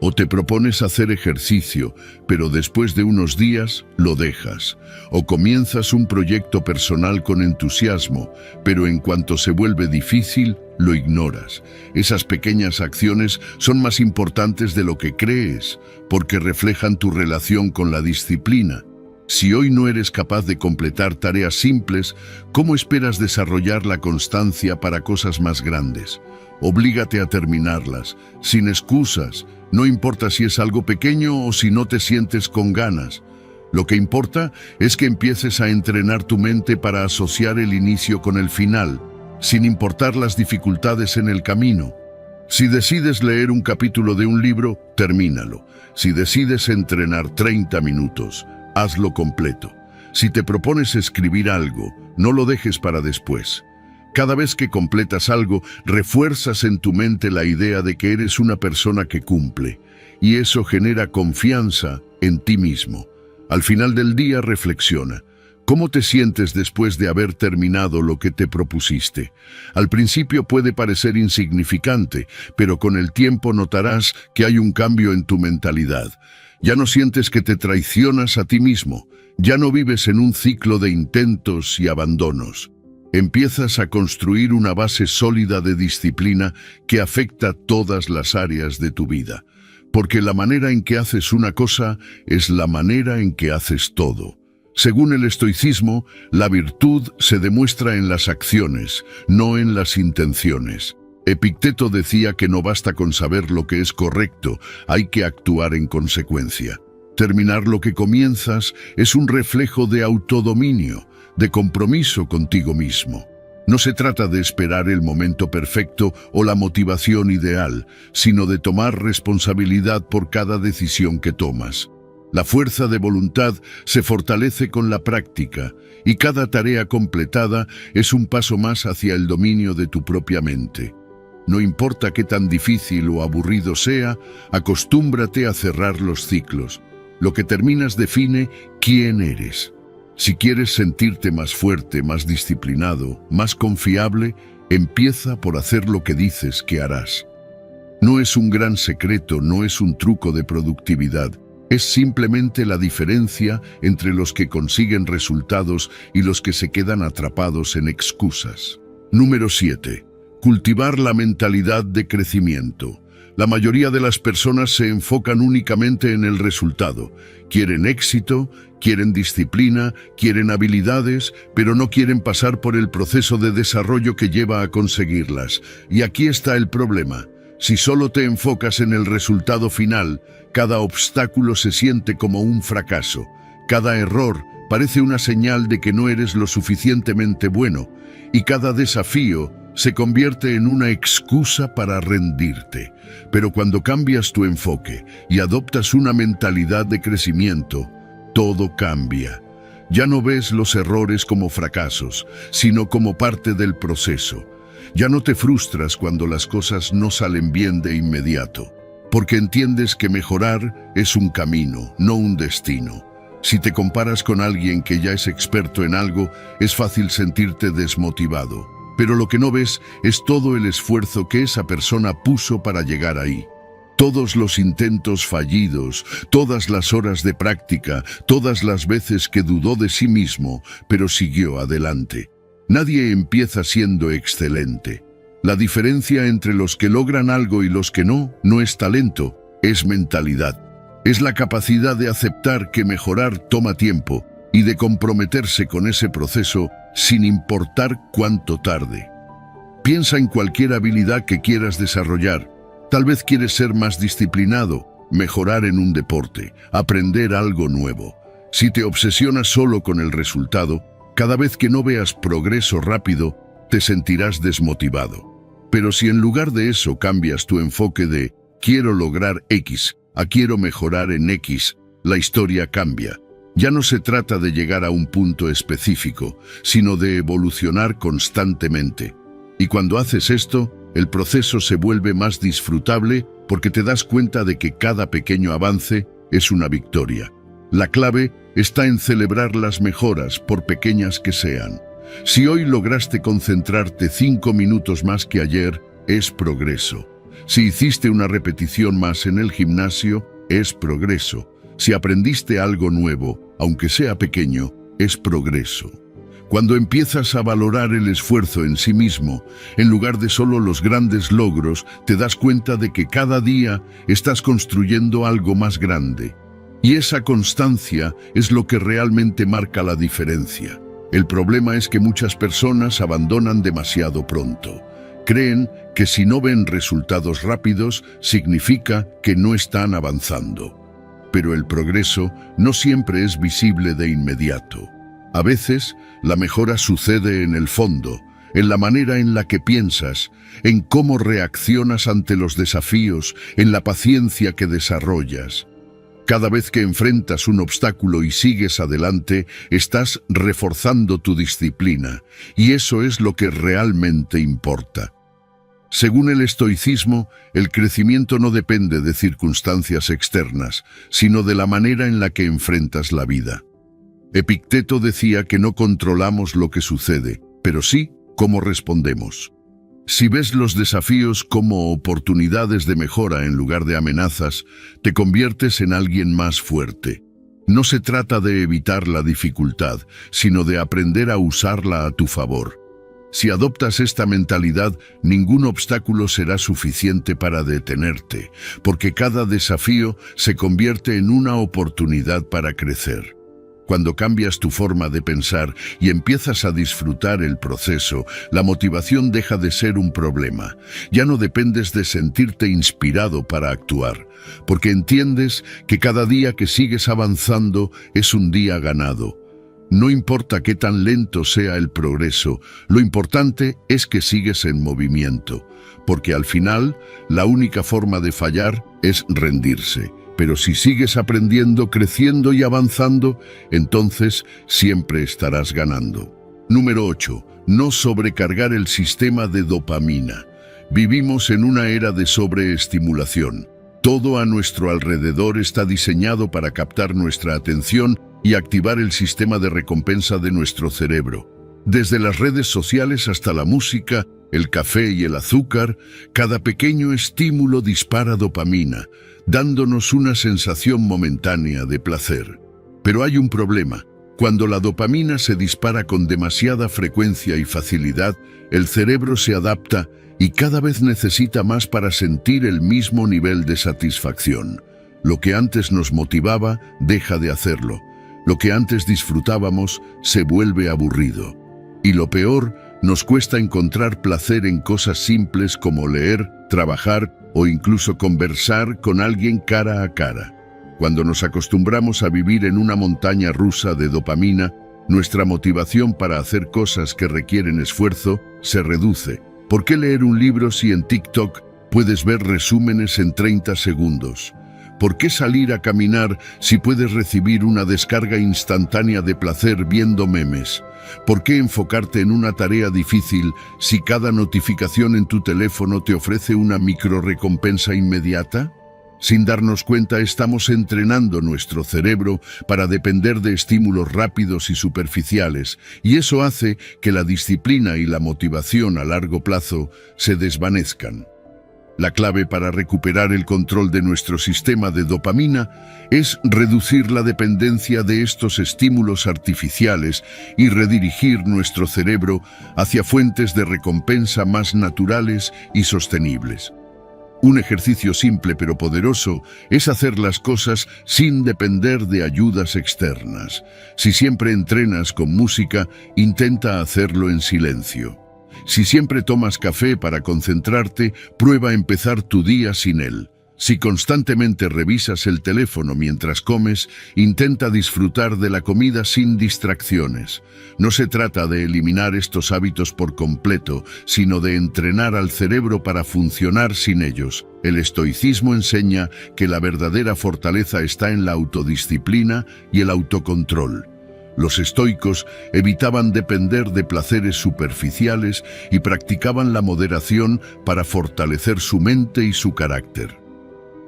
O te propones hacer ejercicio, pero después de unos días lo dejas. O comienzas un proyecto personal con entusiasmo, pero en cuanto se vuelve difícil, lo ignoras. Esas pequeñas acciones son más importantes de lo que crees, porque reflejan tu relación con la disciplina. Si hoy no eres capaz de completar tareas simples, ¿cómo esperas desarrollar la constancia para cosas más grandes? Oblígate a terminarlas, sin excusas. No importa si es algo pequeño o si no te sientes con ganas. Lo que importa es que empieces a entrenar tu mente para asociar el inicio con el final, sin importar las dificultades en el camino. Si decides leer un capítulo de un libro, termínalo. Si decides entrenar 30 minutos, hazlo completo. Si te propones escribir algo, no lo dejes para después. Cada vez que completas algo, refuerzas en tu mente la idea de que eres una persona que cumple, y eso genera confianza en ti mismo. Al final del día, reflexiona. ¿Cómo te sientes después de haber terminado lo que te propusiste? Al principio puede parecer insignificante, pero con el tiempo notarás que hay un cambio en tu mentalidad. Ya no sientes que te traicionas a ti mismo. Ya no vives en un ciclo de intentos y abandonos. Empiezas a construir una base sólida de disciplina que afecta todas las áreas de tu vida. Porque la manera en que haces una cosa es la manera en que haces todo. Según el estoicismo, la virtud se demuestra en las acciones, no en las intenciones. Epicteto decía que no basta con saber lo que es correcto, hay que actuar en consecuencia. Terminar lo que comienzas es un reflejo de autodominio, de compromiso contigo mismo. No se trata de esperar el momento perfecto o la motivación ideal, sino de tomar responsabilidad por cada decisión que tomas. La fuerza de voluntad se fortalece con la práctica, y cada tarea completada es un paso más hacia el dominio de tu propia mente. No importa qué tan difícil o aburrido sea, acostúmbrate a cerrar los ciclos. Lo que terminas define quién eres. Si quieres sentirte más fuerte, más disciplinado, más confiable, empieza por hacer lo que dices que harás. No es un gran secreto, no es un truco de productividad. Es simplemente la diferencia entre los que consiguen resultados y los que se quedan atrapados en excusas. Número 7. Cultivar la mentalidad de crecimiento. La mayoría de las personas se enfocan únicamente en el resultado. Quieren éxito, quieren disciplina, quieren habilidades, pero no quieren pasar por el proceso de desarrollo que lleva a conseguirlas. Y aquí está el problema. Si solo te enfocas en el resultado final, cada obstáculo se siente como un fracaso. Cada error parece una señal de que no eres lo suficientemente bueno, y cada desafío se convierte en una excusa para rendirte. Pero cuando cambias tu enfoque y adoptas una mentalidad de crecimiento, todo cambia. Ya no ves los errores como fracasos, sino como parte del proceso. Ya no te frustras cuando las cosas no salen bien de inmediato, porque entiendes que mejorar es un camino, no un destino. Si te comparas con alguien que ya es experto en algo, es fácil sentirte desmotivado. Pero lo que no ves es todo el esfuerzo que esa persona puso para llegar ahí. Todos los intentos fallidos, todas las horas de práctica, todas las veces que dudó de sí mismo, pero siguió adelante. Nadie empieza siendo excelente. La diferencia entre los que logran algo y los que no es talento, es mentalidad. Es la capacidad de aceptar que mejorar toma tiempo y de comprometerse con ese proceso sin importar cuánto tarde. Piensa en cualquier habilidad que quieras desarrollar. Tal vez quieres ser más disciplinado, mejorar en un deporte, aprender algo nuevo. Si te obsesionas solo con el resultado, cada vez que no veas progreso rápido, te sentirás desmotivado. Pero si en lugar de eso cambias tu enfoque de quiero lograr X a quiero mejorar en X, la historia cambia. Ya no se trata de llegar a un punto específico, sino de evolucionar constantemente. Y cuando haces esto, el proceso se vuelve más disfrutable porque te das cuenta de que cada pequeño avance es una victoria. La clave está en celebrar las mejoras, por pequeñas que sean. Si hoy lograste concentrarte 5 minutos más que ayer, es progreso. Si hiciste una repetición más en el gimnasio, es progreso. Si aprendiste algo nuevo, aunque sea pequeño, es progreso. Cuando empiezas a valorar el esfuerzo en sí mismo, en lugar de solo los grandes logros, te das cuenta de que cada día estás construyendo algo más grande. Y esa constancia es lo que realmente marca la diferencia. El problema es que muchas personas abandonan demasiado pronto. Creen que si no ven resultados rápidos, significa que no están avanzando. Pero el progreso no siempre es visible de inmediato. A veces, la mejora sucede en el fondo, en la manera en la que piensas, en cómo reaccionas ante los desafíos, en la paciencia que desarrollas. Cada vez que enfrentas un obstáculo y sigues adelante, estás reforzando tu disciplina, y eso es lo que realmente importa. Según el estoicismo, el crecimiento no depende de circunstancias externas, sino de la manera en la que enfrentas la vida. Epicteto decía que no controlamos lo que sucede, pero sí cómo respondemos. Si ves los desafíos como oportunidades de mejora en lugar de amenazas, te conviertes en alguien más fuerte. No se trata de evitar la dificultad, sino de aprender a usarla a tu favor. Si adoptas esta mentalidad, ningún obstáculo será suficiente para detenerte, porque cada desafío se convierte en una oportunidad para crecer. Cuando cambias tu forma de pensar y empiezas a disfrutar el proceso, la motivación deja de ser un problema. Ya no dependes de sentirte inspirado para actuar, porque entiendes que cada día que sigues avanzando es un día ganado. No importa qué tan lento sea el progreso, lo importante es que sigues en movimiento, porque al final la única forma de fallar es rendirse. Pero si sigues aprendiendo, creciendo y avanzando, entonces siempre estarás ganando. Número 8. No sobrecargar el sistema de dopamina. Vivimos en una era de sobreestimulación. Todo a nuestro alrededor está diseñado para captar nuestra atención y activar el sistema de recompensa de nuestro cerebro. Desde las redes sociales hasta la música, el café y el azúcar, cada pequeño estímulo dispara dopamina, dándonos una sensación momentánea de placer. Pero hay un problema. Cuando la dopamina se dispara con demasiada frecuencia y facilidad, el cerebro se adapta y cada vez necesita más para sentir el mismo nivel de satisfacción. Lo que antes nos motivaba deja de hacerlo. Lo que antes disfrutábamos se vuelve aburrido. Y lo peor, nos cuesta encontrar placer en cosas simples como leer, trabajar o incluso conversar con alguien cara a cara. Cuando nos acostumbramos a vivir en una montaña rusa de dopamina, nuestra motivación para hacer cosas que requieren esfuerzo se reduce. ¿Por qué leer un libro si en TikTok puedes ver resúmenes en 30 segundos? ¿Por qué salir a caminar si puedes recibir una descarga instantánea de placer viendo memes? ¿Por qué enfocarte en una tarea difícil si cada notificación en tu teléfono te ofrece una microrrecompensa inmediata? Sin darnos cuenta, estamos entrenando nuestro cerebro para depender de estímulos rápidos y superficiales, y eso hace que la disciplina y la motivación a largo plazo se desvanezcan. La clave para recuperar el control de nuestro sistema de dopamina es reducir la dependencia de estos estímulos artificiales y redirigir nuestro cerebro hacia fuentes de recompensa más naturales y sostenibles. Un ejercicio simple pero poderoso es hacer las cosas sin depender de ayudas externas. Si siempre entrenas con música, intenta hacerlo en silencio. Si siempre tomas café para concentrarte, prueba a empezar tu día sin él. Si constantemente revisas el teléfono mientras comes, intenta disfrutar de la comida sin distracciones. No se trata de eliminar estos hábitos por completo, sino de entrenar al cerebro para funcionar sin ellos. El estoicismo enseña que la verdadera fortaleza está en la autodisciplina y el autocontrol. Los estoicos evitaban depender de placeres superficiales y practicaban la moderación para fortalecer su mente y su carácter.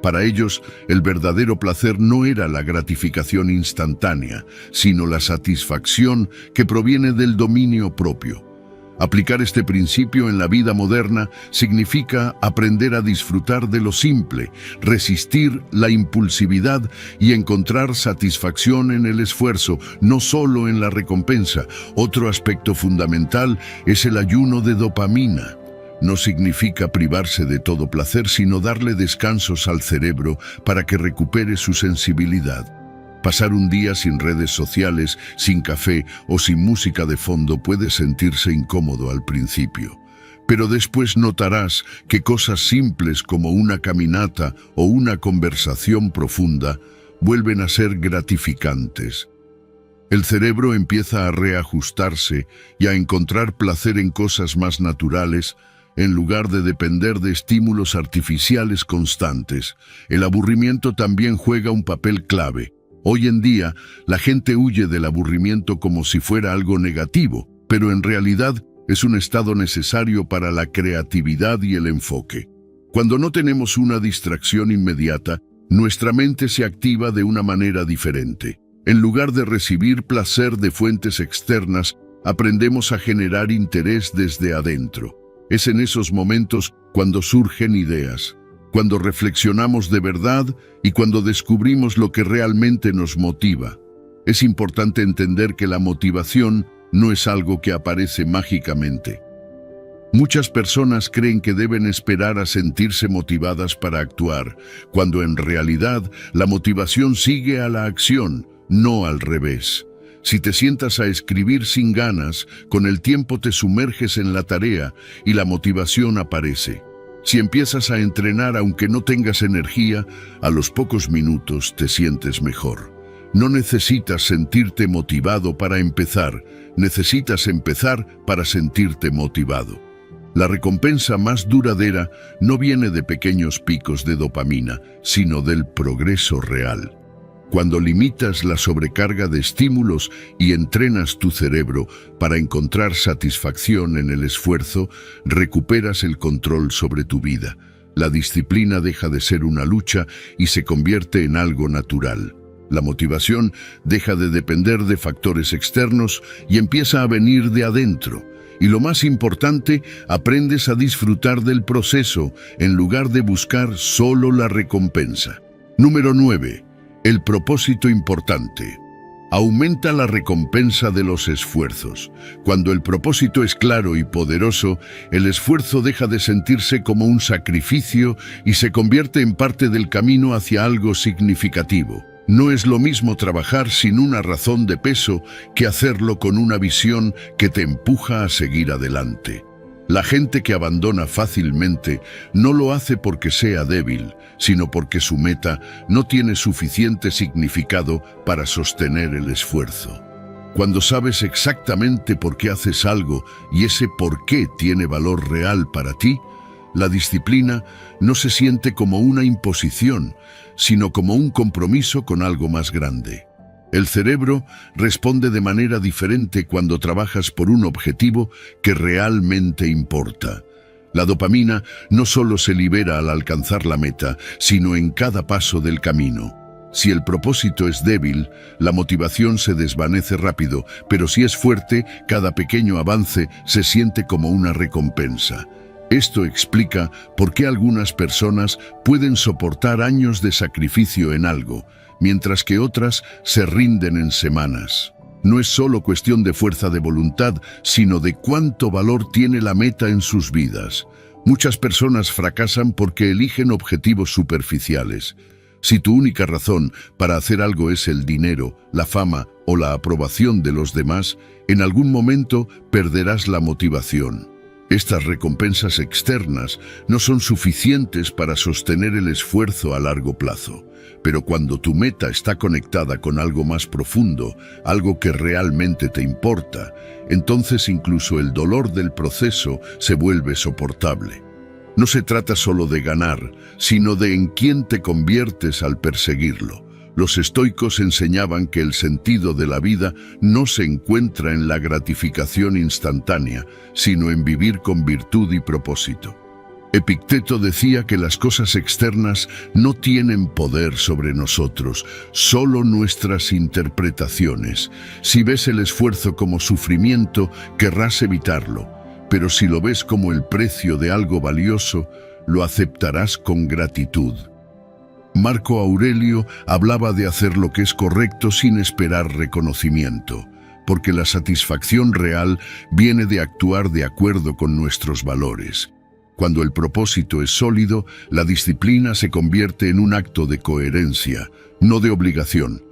Para ellos, el verdadero placer no era la gratificación instantánea, sino la satisfacción que proviene del dominio propio. Aplicar este principio en la vida moderna significa aprender a disfrutar de lo simple, resistir la impulsividad y encontrar satisfacción en el esfuerzo, no solo en la recompensa. Otro aspecto fundamental es el ayuno de dopamina. No significa privarse de todo placer, sino darle descansos al cerebro para que recupere su sensibilidad. Pasar un día sin redes sociales, sin café o sin música de fondo puede sentirse incómodo al principio. Pero después notarás que cosas simples como una caminata o una conversación profunda vuelven a ser gratificantes. El cerebro empieza a reajustarse y a encontrar placer en cosas más naturales, en lugar de depender de estímulos artificiales constantes. El aburrimiento también juega un papel clave. Hoy en día, la gente huye del aburrimiento como si fuera algo negativo, pero en realidad es un estado necesario para la creatividad y el enfoque. Cuando no tenemos una distracción inmediata, nuestra mente se activa de una manera diferente. En lugar de recibir placer de fuentes externas, aprendemos a generar interés desde adentro. Es en esos momentos cuando surgen ideas, cuando reflexionamos de verdad y cuando descubrimos lo que realmente nos motiva. Es importante entender que la motivación no es algo que aparece mágicamente. Muchas personas creen que deben esperar a sentirse motivadas para actuar, cuando en realidad la motivación sigue a la acción, no al revés. Si te sientas a escribir sin ganas, con el tiempo te sumerges en la tarea y la motivación aparece. Si empiezas a entrenar aunque no tengas energía, a los pocos minutos te sientes mejor. No necesitas sentirte motivado para empezar, necesitas empezar para sentirte motivado. La recompensa más duradera no viene de pequeños picos de dopamina, sino del progreso real. Cuando limitas la sobrecarga de estímulos y entrenas tu cerebro para encontrar satisfacción en el esfuerzo, recuperas el control sobre tu vida. La disciplina deja de ser una lucha y se convierte en algo natural. La motivación deja de depender de factores externos y empieza a venir de adentro. Y lo más importante, aprendes a disfrutar del proceso en lugar de buscar solo la recompensa. Número 9. El propósito importante. Aumenta la recompensa de los esfuerzos. Cuando el propósito es claro y poderoso, el esfuerzo deja de sentirse como un sacrificio y se convierte en parte del camino hacia algo significativo. No es lo mismo trabajar sin una razón de peso que hacerlo con una visión que te empuja a seguir adelante. La gente que abandona fácilmente no lo hace porque sea débil, sino porque su meta no tiene suficiente significado para sostener el esfuerzo. Cuando sabes exactamente por qué haces algo y ese por qué tiene valor real para ti, la disciplina no se siente como una imposición, sino como un compromiso con algo más grande. El cerebro responde de manera diferente cuando trabajas por un objetivo que realmente importa. La dopamina no solo se libera al alcanzar la meta, sino en cada paso del camino. Si el propósito es débil, la motivación se desvanece rápido, pero si es fuerte, cada pequeño avance se siente como una recompensa. Esto explica por qué algunas personas pueden soportar años de sacrificio en algo, mientras que otras se rinden en semanas. No es solo cuestión de fuerza de voluntad, sino de cuánto valor tiene la meta en sus vidas. Muchas personas fracasan porque eligen objetivos superficiales. Si tu única razón para hacer algo es el dinero, la fama o la aprobación de los demás, en algún momento perderás la motivación. Estas recompensas externas no son suficientes para sostener el esfuerzo a largo plazo, pero cuando tu meta está conectada con algo más profundo, algo que realmente te importa, entonces incluso el dolor del proceso se vuelve soportable. No se trata solo de ganar, sino de en quién te conviertes al perseguirlo. Los estoicos enseñaban que el sentido de la vida no se encuentra en la gratificación instantánea, sino en vivir con virtud y propósito. Epicteto decía que las cosas externas no tienen poder sobre nosotros, solo nuestras interpretaciones. Si ves el esfuerzo como sufrimiento, querrás evitarlo, pero si lo ves como el precio de algo valioso, lo aceptarás con gratitud. Marco Aurelio hablaba de hacer lo que es correcto sin esperar reconocimiento, porque la satisfacción real viene de actuar de acuerdo con nuestros valores. Cuando el propósito es sólido, la disciplina se convierte en un acto de coherencia, no de obligación.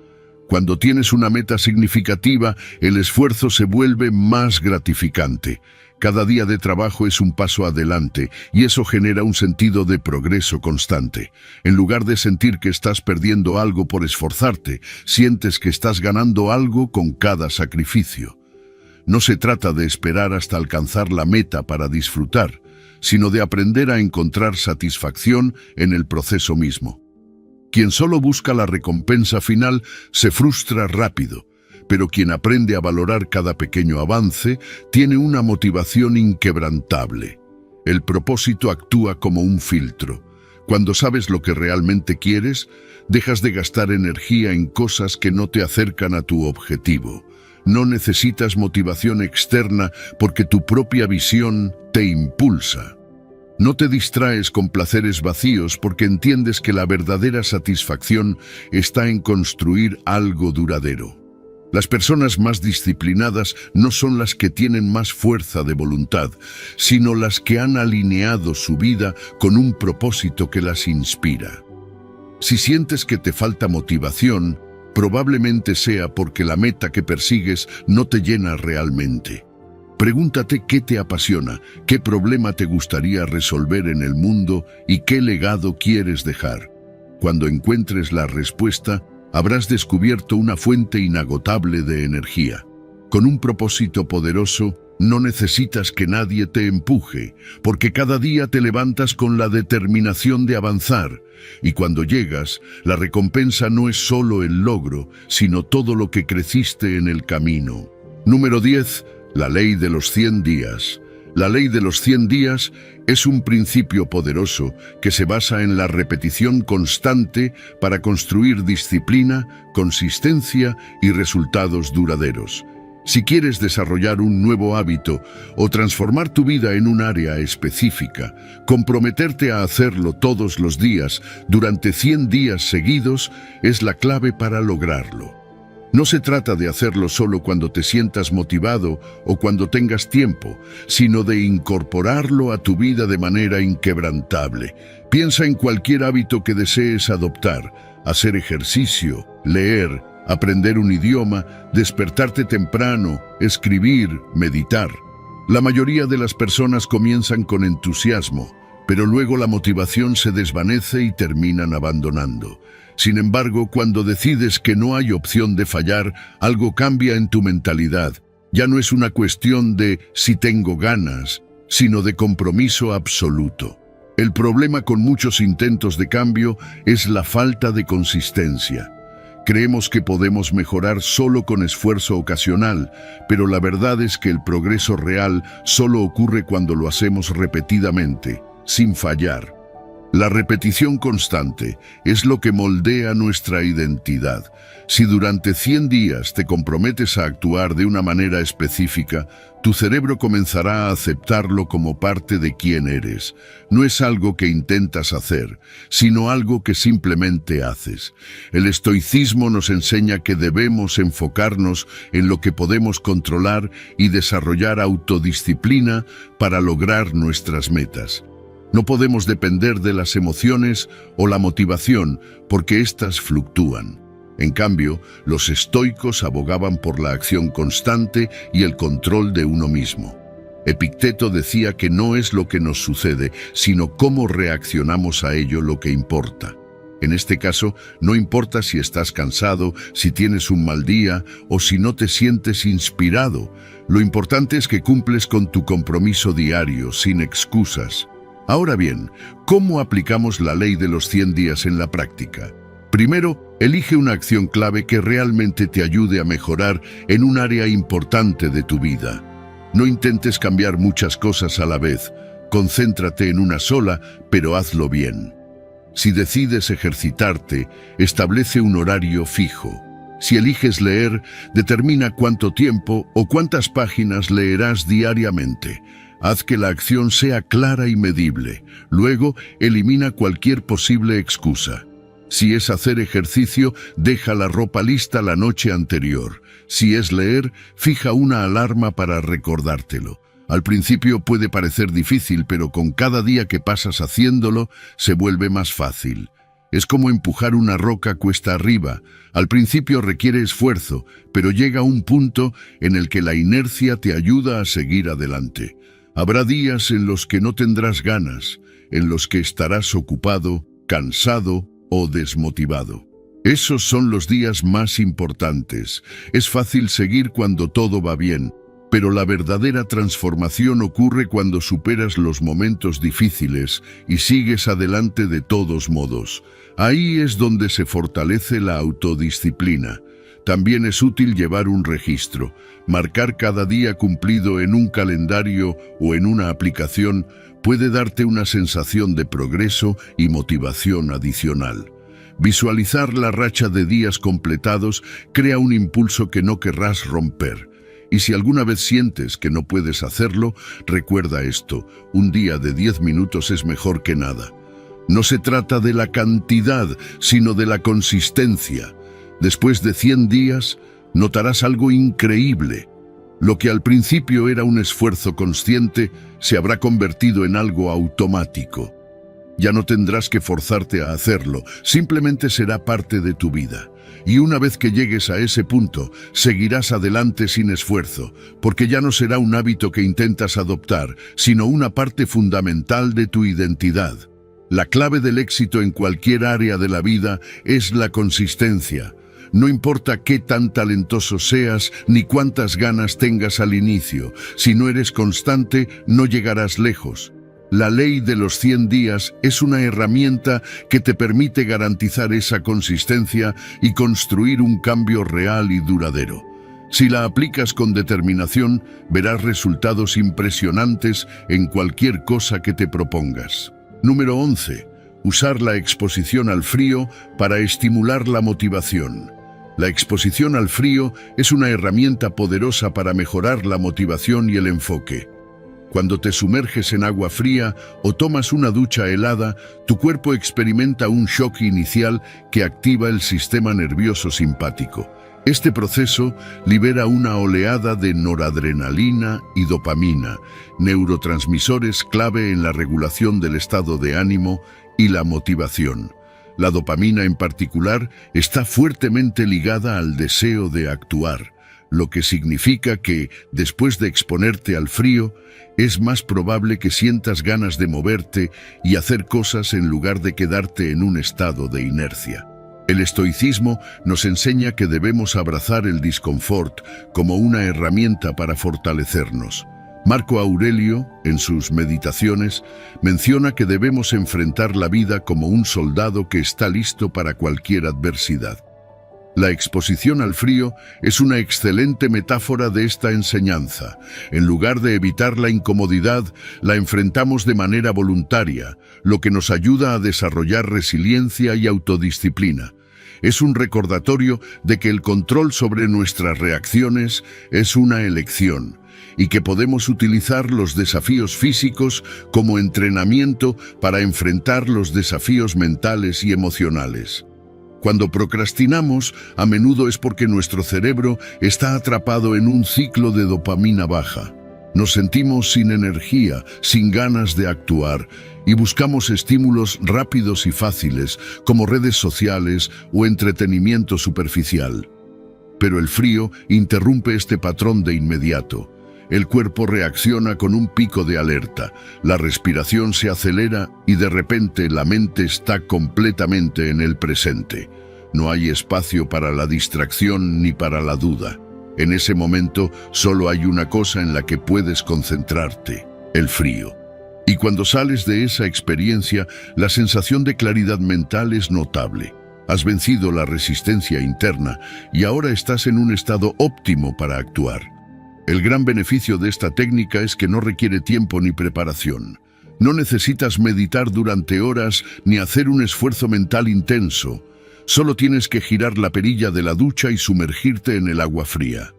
Cuando tienes una meta significativa, el esfuerzo se vuelve más gratificante. Cada día de trabajo es un paso adelante y eso genera un sentido de progreso constante. En lugar de sentir que estás perdiendo algo por esforzarte, sientes que estás ganando algo con cada sacrificio. No se trata de esperar hasta alcanzar la meta para disfrutar, sino de aprender a encontrar satisfacción en el proceso mismo. Quien solo busca la recompensa final se frustra rápido, pero quien aprende a valorar cada pequeño avance tiene una motivación inquebrantable. El propósito actúa como un filtro. Cuando sabes lo que realmente quieres, dejas de gastar energía en cosas que no te acercan a tu objetivo. No necesitas motivación externa porque tu propia visión te impulsa. No te distraes con placeres vacíos porque entiendes que la verdadera satisfacción está en construir algo duradero. Las personas más disciplinadas no son las que tienen más fuerza de voluntad, sino las que han alineado su vida con un propósito que las inspira. Si sientes que te falta motivación, probablemente sea porque la meta que persigues no te llena realmente. Pregúntate qué te apasiona, qué problema te gustaría resolver en el mundo y qué legado quieres dejar. Cuando encuentres la respuesta, habrás descubierto una fuente inagotable de energía. Con un propósito poderoso, no necesitas que nadie te empuje, porque cada día te levantas con la determinación de avanzar. Y cuando llegas, la recompensa no es solo el logro, sino todo lo que creciste en el camino. Número 10. La ley de los 100 días. La ley de los 100 días es un principio poderoso que se basa en la repetición constante para construir disciplina, consistencia y resultados duraderos. Si quieres desarrollar un nuevo hábito o transformar tu vida en un área específica, comprometerte a hacerlo todos los días durante 100 días seguidos es la clave para lograrlo. No se trata de hacerlo solo cuando te sientas motivado o cuando tengas tiempo, sino de incorporarlo a tu vida de manera inquebrantable. Piensa en cualquier hábito que desees adoptar: hacer ejercicio, leer, aprender un idioma, despertarte temprano, escribir, meditar. La mayoría de las personas comienzan con entusiasmo, pero luego la motivación se desvanece y terminan abandonando. Sin embargo, cuando decides que no hay opción de fallar, algo cambia en tu mentalidad. Ya no es una cuestión de si tengo ganas, sino de compromiso absoluto. El problema con muchos intentos de cambio es la falta de consistencia. Creemos que podemos mejorar solo con esfuerzo ocasional, pero la verdad es que el progreso real solo ocurre cuando lo hacemos repetidamente, sin fallar. La repetición constante es lo que moldea nuestra identidad. Si durante 100 días te comprometes a actuar de una manera específica, tu cerebro comenzará a aceptarlo como parte de quién eres. No es algo que intentas hacer, sino algo que simplemente haces. El estoicismo nos enseña que debemos enfocarnos en lo que podemos controlar y desarrollar autodisciplina para lograr nuestras metas. No podemos depender de las emociones o la motivación porque éstas fluctúan. En cambio, los estoicos abogaban por la acción constante y el control de uno mismo. Epicteto decía que no es lo que nos sucede, sino cómo reaccionamos a ello lo que importa. En este caso, no importa si estás cansado, si tienes un mal día o si no te sientes inspirado. Lo importante es que cumples con tu compromiso diario, sin excusas. Ahora bien, ¿cómo aplicamos la ley de los 100 días en la práctica? Primero, elige una acción clave que realmente te ayude a mejorar en un área importante de tu vida. No intentes cambiar muchas cosas a la vez. Concéntrate en una sola, pero hazlo bien. Si decides ejercitarte, establece un horario fijo. Si eliges leer, determina cuánto tiempo o cuántas páginas leerás diariamente. Haz que la acción sea clara y medible. Luego, elimina cualquier posible excusa. Si es hacer ejercicio, deja la ropa lista la noche anterior. Si es leer, fija una alarma para recordártelo. Al principio puede parecer difícil, pero con cada día que pasas haciéndolo, se vuelve más fácil. Es como empujar una roca cuesta arriba. Al principio requiere esfuerzo, pero llega un punto en el que la inercia te ayuda a seguir adelante. Habrá días en los que no tendrás ganas, en los que estarás ocupado, cansado o desmotivado. Esos son los días más importantes. Es fácil seguir cuando todo va bien, pero la verdadera transformación ocurre cuando superas los momentos difíciles y sigues adelante de todos modos. Ahí es donde se fortalece la autodisciplina. También es útil llevar un registro. Marcar cada día cumplido en un calendario o en una aplicación puede darte una sensación de progreso y motivación adicional. Visualizar la racha de días completados crea un impulso que no querrás romper. Y si alguna vez sientes que no puedes hacerlo, recuerda esto: un día de 10 minutos es mejor que nada. No se trata de la cantidad, sino de la consistencia. Después de 100 días, notarás algo increíble. Lo que al principio era un esfuerzo consciente, se habrá convertido en algo automático. Ya no tendrás que forzarte a hacerlo, simplemente será parte de tu vida. Y una vez que llegues a ese punto, seguirás adelante sin esfuerzo, porque ya no será un hábito que intentas adoptar, sino una parte fundamental de tu identidad. La clave del éxito en cualquier área de la vida es la consistencia. No importa qué tan talentoso seas ni cuántas ganas tengas al inicio, si no eres constante, no llegarás lejos. La ley de los 100 días es una herramienta que te permite garantizar esa consistencia y construir un cambio real y duradero. Si la aplicas con determinación, verás resultados impresionantes en cualquier cosa que te propongas. Número 11. Usar la exposición al frío para estimular la motivación. La exposición al frío es una herramienta poderosa para mejorar la motivación y el enfoque. Cuando te sumerges en agua fría o tomas una ducha helada, tu cuerpo experimenta un shock inicial que activa el sistema nervioso simpático. Este proceso libera una oleada de noradrenalina y dopamina, neurotransmisores clave en la regulación del estado de ánimo y la motivación. La dopamina en particular está fuertemente ligada al deseo de actuar, lo que significa que, después de exponerte al frío, es más probable que sientas ganas de moverte y hacer cosas en lugar de quedarte en un estado de inercia. El estoicismo nos enseña que debemos abrazar el disconfort como una herramienta para fortalecernos. Marco Aurelio, en sus Meditaciones, menciona que debemos enfrentar la vida como un soldado que está listo para cualquier adversidad. La exposición al frío es una excelente metáfora de esta enseñanza. En lugar de evitar la incomodidad, la enfrentamos de manera voluntaria, lo que nos ayuda a desarrollar resiliencia y autodisciplina. Es un recordatorio de que el control sobre nuestras reacciones es una elección y que podemos utilizar los desafíos físicos como entrenamiento para enfrentar los desafíos mentales y emocionales. Cuando procrastinamos, a menudo es porque nuestro cerebro está atrapado en un ciclo de dopamina baja. Nos sentimos sin energía, sin ganas de actuar, y buscamos estímulos rápidos y fáciles, como redes sociales o entretenimiento superficial. Pero el frío interrumpe este patrón de inmediato. El cuerpo reacciona con un pico de alerta, la respiración se acelera y de repente la mente está completamente en el presente. No hay espacio para la distracción ni para la duda. En ese momento solo hay una cosa en la que puedes concentrarte: el frío. Y cuando sales de esa experiencia, la sensación de claridad mental es notable. Has vencido la resistencia interna y ahora estás en un estado óptimo para actuar. El gran beneficio de esta técnica es que no requiere tiempo ni preparación. No necesitas meditar durante horas ni hacer un esfuerzo mental intenso. Solo tienes que girar la perilla de la ducha y sumergirte en el agua fría.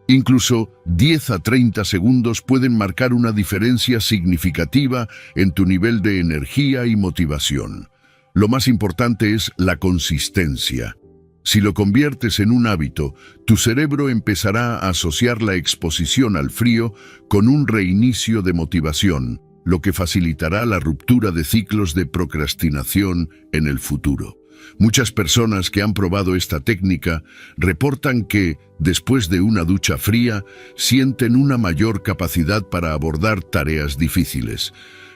Incluso 10 a 30 segundos pueden marcar una diferencia significativa en tu nivel de energía y motivación. Lo más importante es la consistencia. Si lo conviertes en un hábito, tu cerebro empezará a asociar la exposición al frío con un reinicio de motivación, lo que facilitará la ruptura de ciclos de procrastinación en el futuro. Muchas personas que han probado esta técnica reportan que, después de una ducha fría, sienten una mayor capacidad para abordar tareas difíciles.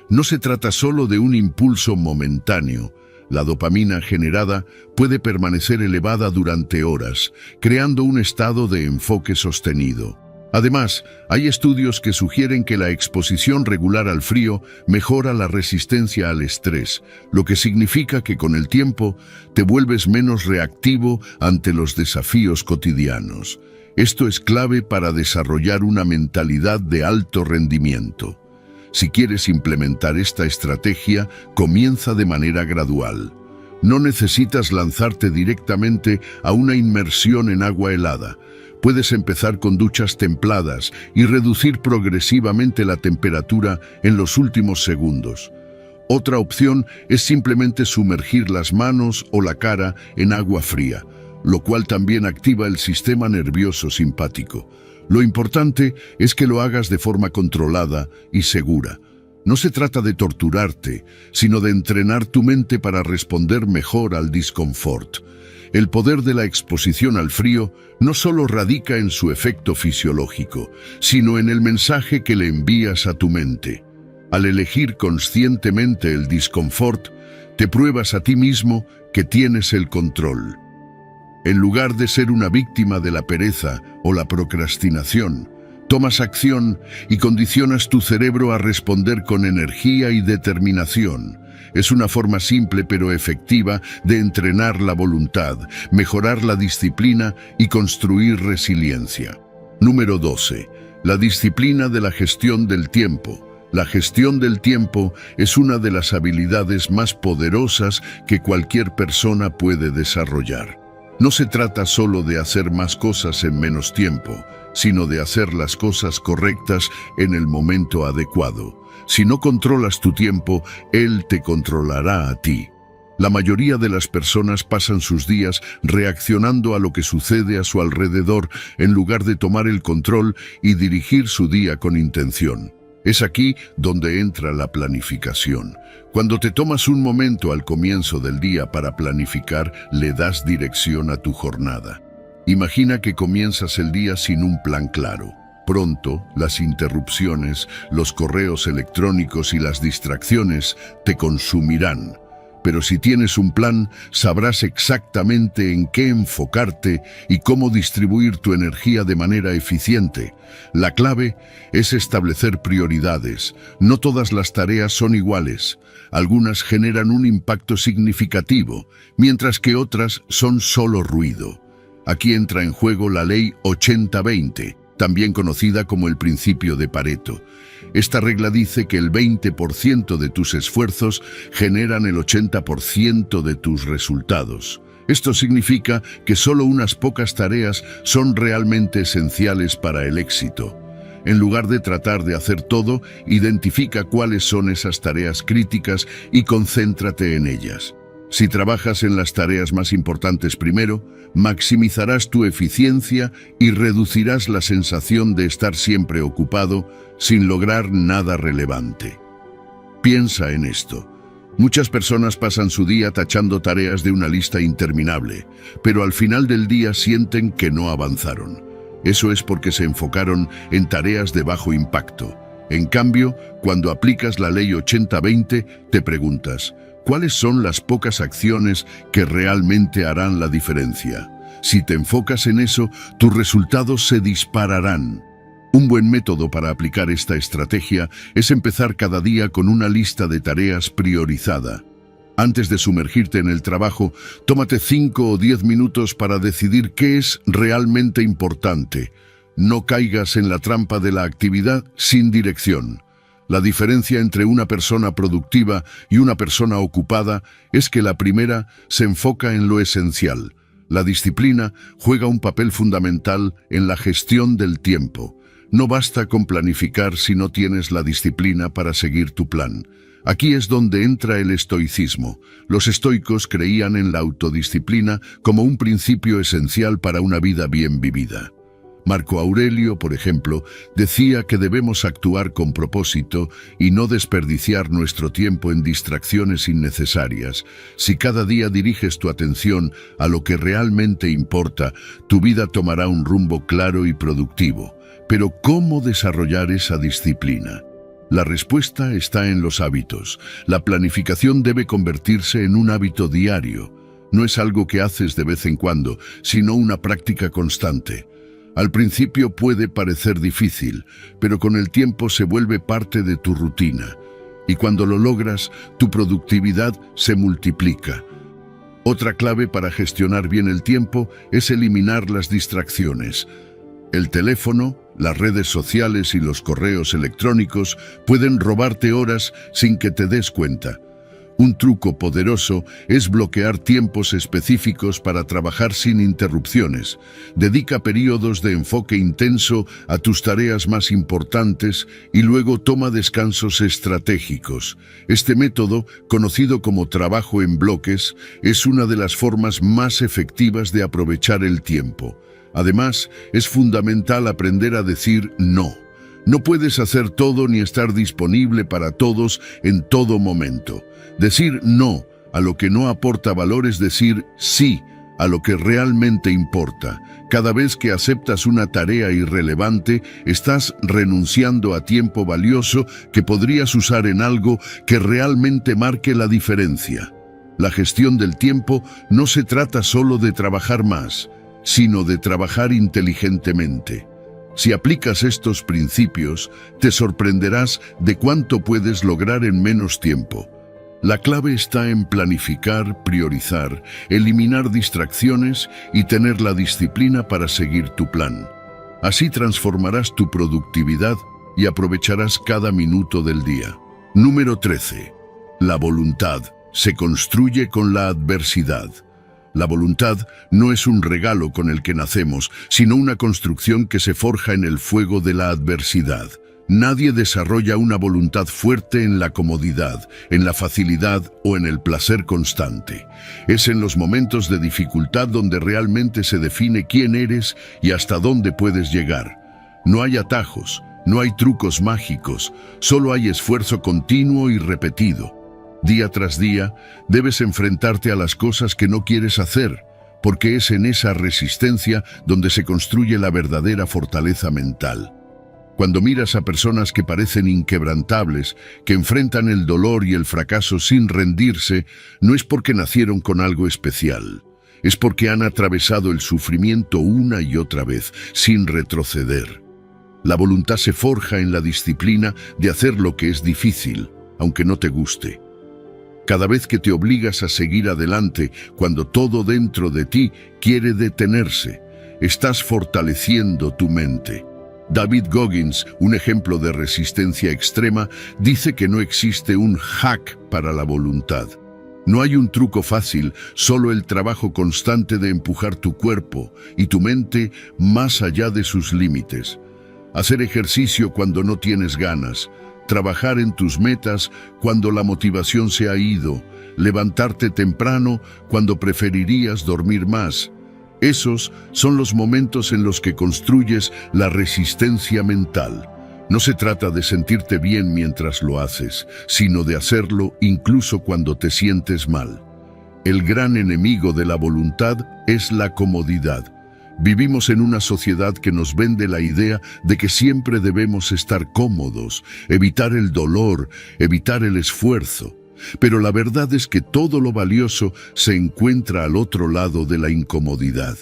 No se trata solo de un impulso momentáneo. La dopamina generada puede permanecer elevada durante horas, creando un estado de enfoque sostenido. Además, hay estudios que sugieren que la exposición regular al frío mejora la resistencia al estrés, lo que significa que con el tiempo te vuelves menos reactivo ante los desafíos cotidianos. Esto es clave para desarrollar una mentalidad de alto rendimiento. Si quieres implementar esta estrategia, comienza de manera gradual. No necesitas lanzarte directamente a una inmersión en agua helada. Puedes empezar con duchas templadas y reducir progresivamente la temperatura en los últimos segundos. Otra opción es simplemente sumergir las manos o la cara en agua fría, lo cual también activa el sistema nervioso simpático. Lo importante es que lo hagas de forma controlada y segura. No se trata de torturarte, sino de entrenar tu mente para responder mejor al disconfort. El poder de la exposición al frío no solo radica en su efecto fisiológico, sino en el mensaje que le envías a tu mente. Al elegir conscientemente el disconfort, te pruebas a ti mismo que tienes el control. En lugar de ser una víctima de la pereza o la procrastinación, tomas acción y condicionas tu cerebro a responder con energía y determinación. Es una forma simple pero efectiva de entrenar la voluntad, mejorar la disciplina y construir resiliencia. Número 12. La disciplina de la gestión del tiempo. La gestión del tiempo es una de las habilidades más poderosas que cualquier persona puede desarrollar. No se trata solo de hacer más cosas en menos tiempo, sino de hacer las cosas correctas en el momento adecuado. Si no controlas tu tiempo, él te controlará a ti. La mayoría de las personas pasan sus días reaccionando a lo que sucede a su alrededor en lugar de tomar el control y dirigir su día con intención. Es aquí donde entra la planificación. Cuando te tomas un momento al comienzo del día para planificar, le das dirección a tu jornada. Imagina que comienzas el día sin un plan claro. Pronto, las interrupciones, los correos electrónicos y las distracciones te consumirán. Pero si tienes un plan, sabrás exactamente en qué enfocarte y cómo distribuir tu energía de manera eficiente. La clave es establecer prioridades. No todas las tareas son iguales. Algunas generan un impacto significativo, mientras que otras son solo ruido. Aquí entra en juego la ley 80-20, también conocida como el principio de Pareto. Esta regla dice que el 20% de tus esfuerzos generan el 80% de tus resultados. Esto significa que solo unas pocas tareas son realmente esenciales para el éxito. En lugar de tratar de hacer todo, identifica cuáles son esas tareas críticas y concéntrate en ellas. Si trabajas en las tareas más importantes primero, maximizarás tu eficiencia y reducirás la sensación de estar siempre ocupado sin lograr nada relevante. Piensa en esto. Muchas personas pasan su día tachando tareas de una lista interminable, pero al final del día sienten que no avanzaron. Eso es porque se enfocaron en tareas de bajo impacto. En cambio, cuando aplicas la ley 80-20, te preguntas, ¿cuáles son las pocas acciones que realmente harán la diferencia? Si te enfocas en eso, tus resultados se dispararán. Un buen método para aplicar esta estrategia es empezar cada día con una lista de tareas priorizada. Antes de sumergirte en el trabajo, tómate 5 o 10 minutos para decidir qué es realmente importante. No caigas en la trampa de la actividad sin dirección. La diferencia entre una persona productiva y una persona ocupada es que la primera se enfoca en lo esencial. La disciplina juega un papel fundamental en la gestión del tiempo. No basta con planificar si no tienes la disciplina para seguir tu plan. Aquí es donde entra el estoicismo. Los estoicos creían en la autodisciplina como un principio esencial para una vida bien vivida. Marco Aurelio, por ejemplo, decía que debemos actuar con propósito y no desperdiciar nuestro tiempo en distracciones innecesarias. Si cada día diriges tu atención a lo que realmente importa, tu vida tomará un rumbo claro y productivo. Pero ¿cómo desarrollar esa disciplina? La respuesta está en los hábitos. La planificación debe convertirse en un hábito diario. No es algo que haces de vez en cuando, sino una práctica constante. Al principio puede parecer difícil, pero con el tiempo se vuelve parte de tu rutina. Y cuando lo logras, tu productividad se multiplica. Otra clave para gestionar bien el tiempo es eliminar las distracciones. El teléfono, las redes sociales y los correos electrónicos pueden robarte horas sin que te des cuenta. Un truco poderoso es bloquear tiempos específicos para trabajar sin interrupciones. Dedica periodos de enfoque intenso a tus tareas más importantes y luego toma descansos estratégicos. Este método, conocido como trabajo en bloques, es una de las formas más efectivas de aprovechar el tiempo. Además, es fundamental aprender a decir no. No puedes hacer todo ni estar disponible para todos en todo momento. Decir no a lo que no aporta valor es decir sí a lo que realmente importa. Cada vez que aceptas una tarea irrelevante, estás renunciando a tiempo valioso que podrías usar en algo que realmente marque la diferencia. La gestión del tiempo no se trata solo de trabajar más, sino de trabajar inteligentemente. Si aplicas estos principios, te sorprenderás de cuánto puedes lograr en menos tiempo. La clave está en planificar, priorizar, eliminar distracciones y tener la disciplina para seguir tu plan. Así transformarás tu productividad y aprovecharás cada minuto del día. Número 13. La voluntad se construye con la adversidad. La voluntad no es un regalo con el que nacemos, sino una construcción que se forja en el fuego de la adversidad. Nadie desarrolla una voluntad fuerte en la comodidad, en la facilidad o en el placer constante. Es en los momentos de dificultad donde realmente se define quién eres y hasta dónde puedes llegar. No hay atajos, no hay trucos mágicos, solo hay esfuerzo continuo y repetido. Día tras día, debes enfrentarte a las cosas que no quieres hacer, porque es en esa resistencia donde se construye la verdadera fortaleza mental. Cuando miras a personas que parecen inquebrantables, que enfrentan el dolor y el fracaso sin rendirse, no es porque nacieron con algo especial. Es porque han atravesado el sufrimiento una y otra vez, sin retroceder. La voluntad se forja en la disciplina de hacer lo que es difícil, aunque no te guste. Cada vez que te obligas a seguir adelante, cuando todo dentro de ti quiere detenerse, estás fortaleciendo tu mente. David Goggins, un ejemplo de resistencia extrema, dice que no existe un hack para la voluntad. No hay un truco fácil, solo el trabajo constante de empujar tu cuerpo y tu mente más allá de sus límites. Hacer ejercicio cuando no tienes ganas, trabajar en tus metas cuando la motivación se ha ido, levantarte temprano cuando preferirías dormir más. Esos son los momentos en los que construyes la resistencia mental. No se trata de sentirte bien mientras lo haces, sino de hacerlo incluso cuando te sientes mal. El gran enemigo de la voluntad es la comodidad. Vivimos en una sociedad que nos vende la idea de que siempre debemos estar cómodos, evitar el dolor, evitar el esfuerzo. Pero la verdad es que todo lo valioso se encuentra al otro lado de la incomodidad.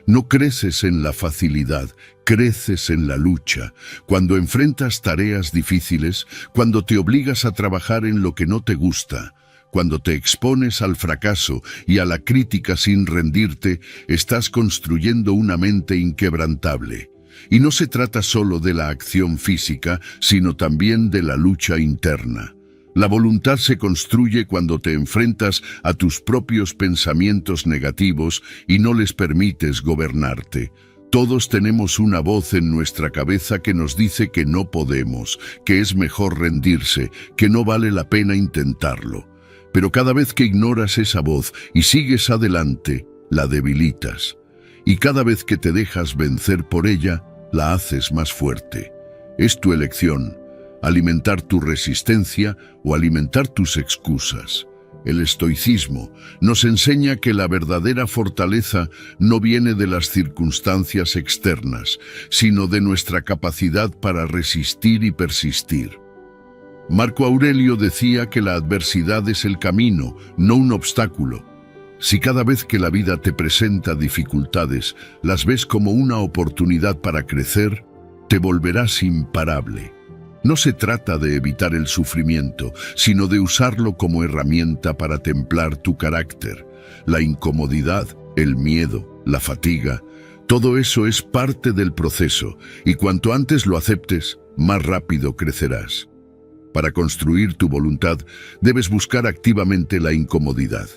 No creces en la facilidad, creces en la lucha. Cuando enfrentas tareas difíciles, cuando te obligas a trabajar en lo que no te gusta, cuando te expones al fracaso y a la crítica sin rendirte, estás construyendo una mente inquebrantable. Y no se trata solo de la acción física, sino también de la lucha interna. La voluntad se construye cuando te enfrentas a tus propios pensamientos negativos y no les permites gobernarte. Todos tenemos una voz en nuestra cabeza que nos dice que no podemos, que es mejor rendirse, que no vale la pena intentarlo. Pero cada vez que ignoras esa voz y sigues adelante, la debilitas. Y cada vez que te dejas vencer por ella, la haces más fuerte. Es tu elección. Alimentar tu resistencia o alimentar tus excusas. El estoicismo nos enseña que la verdadera fortaleza no viene de las circunstancias externas, sino de nuestra capacidad para resistir y persistir. Marco Aurelio decía que la adversidad es el camino, no un obstáculo. Si cada vez que la vida te presenta dificultades, las ves como una oportunidad para crecer, te volverás imparable. No se trata de evitar el sufrimiento, sino de usarlo como herramienta para templar tu carácter. La incomodidad, el miedo, la fatiga, todo eso es parte del proceso, y cuanto antes lo aceptes, más rápido crecerás. Para construir tu voluntad, debes buscar activamente la incomodidad.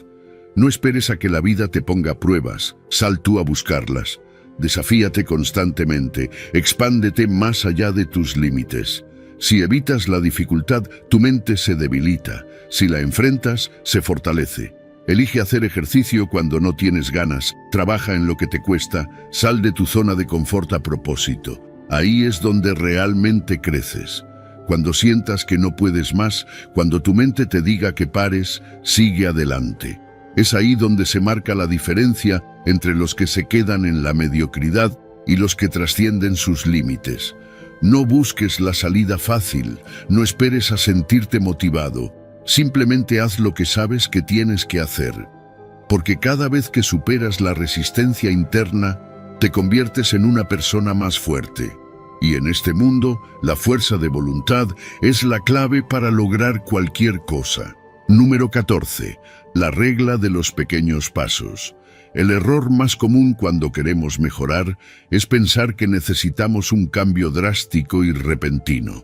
No esperes a que la vida te ponga pruebas, sal tú a buscarlas. Desafíate constantemente, expándete más allá de tus límites. Si evitas la dificultad, tu mente se debilita. Si la enfrentas, se fortalece. Elige hacer ejercicio cuando no tienes ganas, trabaja en lo que te cuesta, sal de tu zona de confort a propósito. Ahí es donde realmente creces. Cuando sientas que no puedes más, cuando tu mente te diga que pares, sigue adelante. Es ahí donde se marca la diferencia entre los que se quedan en la mediocridad y los que trascienden sus límites. No busques la salida fácil, no esperes a sentirte motivado. Simplemente haz lo que sabes que tienes que hacer. Porque cada vez que superas la resistencia interna, te conviertes en una persona más fuerte. Y en este mundo, la fuerza de voluntad es la clave para lograr cualquier cosa. Número 14. La regla de los pequeños pasos. El error más común cuando queremos mejorar es pensar que necesitamos un cambio drástico y repentino.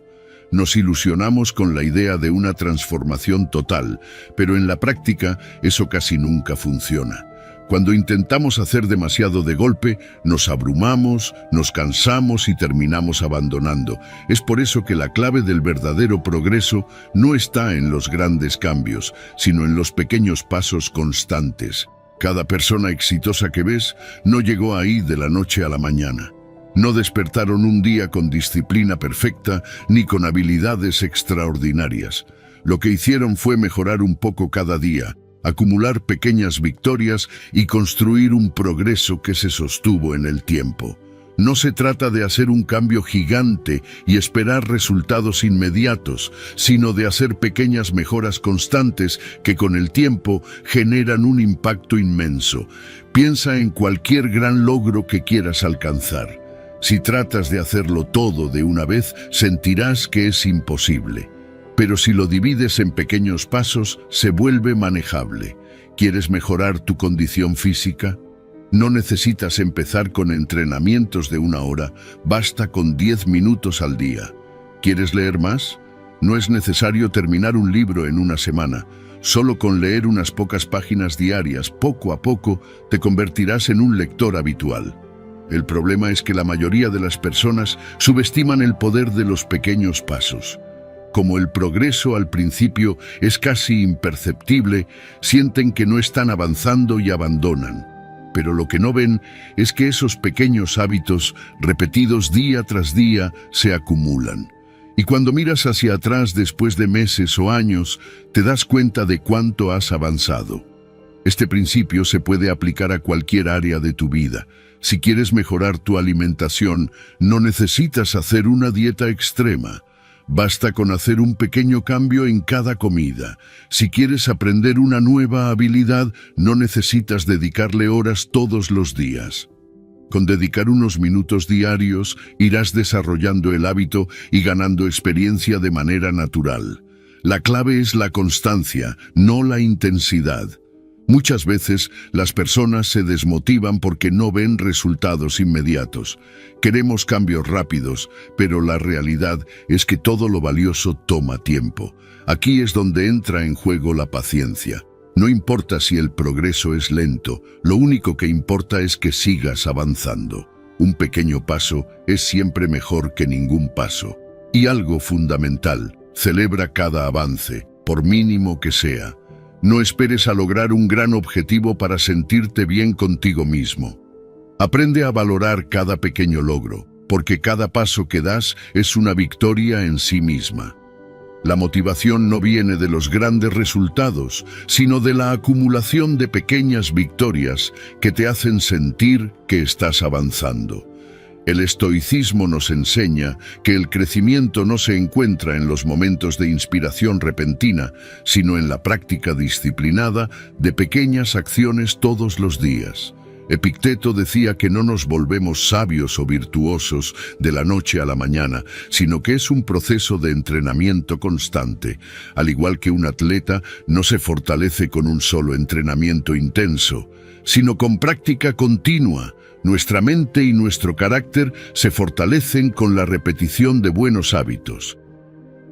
Nos ilusionamos con la idea de una transformación total, pero en la práctica eso casi nunca funciona. Cuando intentamos hacer demasiado de golpe, nos abrumamos, nos cansamos y terminamos abandonando. Es por eso que la clave del verdadero progreso no está en los grandes cambios, sino en los pequeños pasos constantes. Cada persona exitosa que ves no llegó ahí de la noche a la mañana. No despertaron un día con disciplina perfecta ni con habilidades extraordinarias. Lo que hicieron fue mejorar un poco cada día, acumular pequeñas victorias y construir un progreso que se sostuvo en el tiempo. No se trata de hacer un cambio gigante y esperar resultados inmediatos, sino de hacer pequeñas mejoras constantes que con el tiempo generan un impacto inmenso. Piensa en cualquier gran logro que quieras alcanzar. Si tratas de hacerlo todo de una vez, sentirás que es imposible. Pero si lo divides en pequeños pasos, se vuelve manejable. ¿Quieres mejorar tu condición física? No necesitas empezar con entrenamientos de 1 hora, basta con 10 minutos al día. ¿Quieres leer más? No es necesario terminar un libro en una semana. Solo con leer unas pocas páginas diarias, poco a poco, te convertirás en un lector habitual. El problema es que la mayoría de las personas subestiman el poder de los pequeños pasos. Como el progreso al principio es casi imperceptible, sienten que no están avanzando y abandonan. Pero lo que no ven es que esos pequeños hábitos, repetidos día tras día, se acumulan. Y cuando miras hacia atrás después de meses o años, te das cuenta de cuánto has avanzado. Este principio se puede aplicar a cualquier área de tu vida. Si quieres mejorar tu alimentación, no necesitas hacer una dieta extrema. Basta con hacer un pequeño cambio en cada comida. Si quieres aprender una nueva habilidad, no necesitas dedicarle horas todos los días. Con dedicar unos minutos diarios, irás desarrollando el hábito y ganando experiencia de manera natural. La clave es la constancia, no la intensidad. Muchas veces las personas se desmotivan porque no ven resultados inmediatos. Queremos cambios rápidos, pero la realidad es que todo lo valioso toma tiempo. Aquí es donde entra en juego la paciencia. No importa si el progreso es lento, lo único que importa es que sigas avanzando. Un pequeño paso es siempre mejor que ningún paso. Y algo fundamental, celebra cada avance, por mínimo que sea. No esperes a lograr un gran objetivo para sentirte bien contigo mismo. Aprende a valorar cada pequeño logro, porque cada paso que das es una victoria en sí misma. La motivación no viene de los grandes resultados, sino de la acumulación de pequeñas victorias que te hacen sentir que estás avanzando. El estoicismo nos enseña que el crecimiento no se encuentra en los momentos de inspiración repentina, sino en la práctica disciplinada de pequeñas acciones todos los días. Epicteto decía que no nos volvemos sabios o virtuosos de la noche a la mañana, sino que es un proceso de entrenamiento constante. Al igual que un atleta no se fortalece con un solo entrenamiento intenso, sino con práctica continua. Nuestra mente y nuestro carácter se fortalecen con la repetición de buenos hábitos.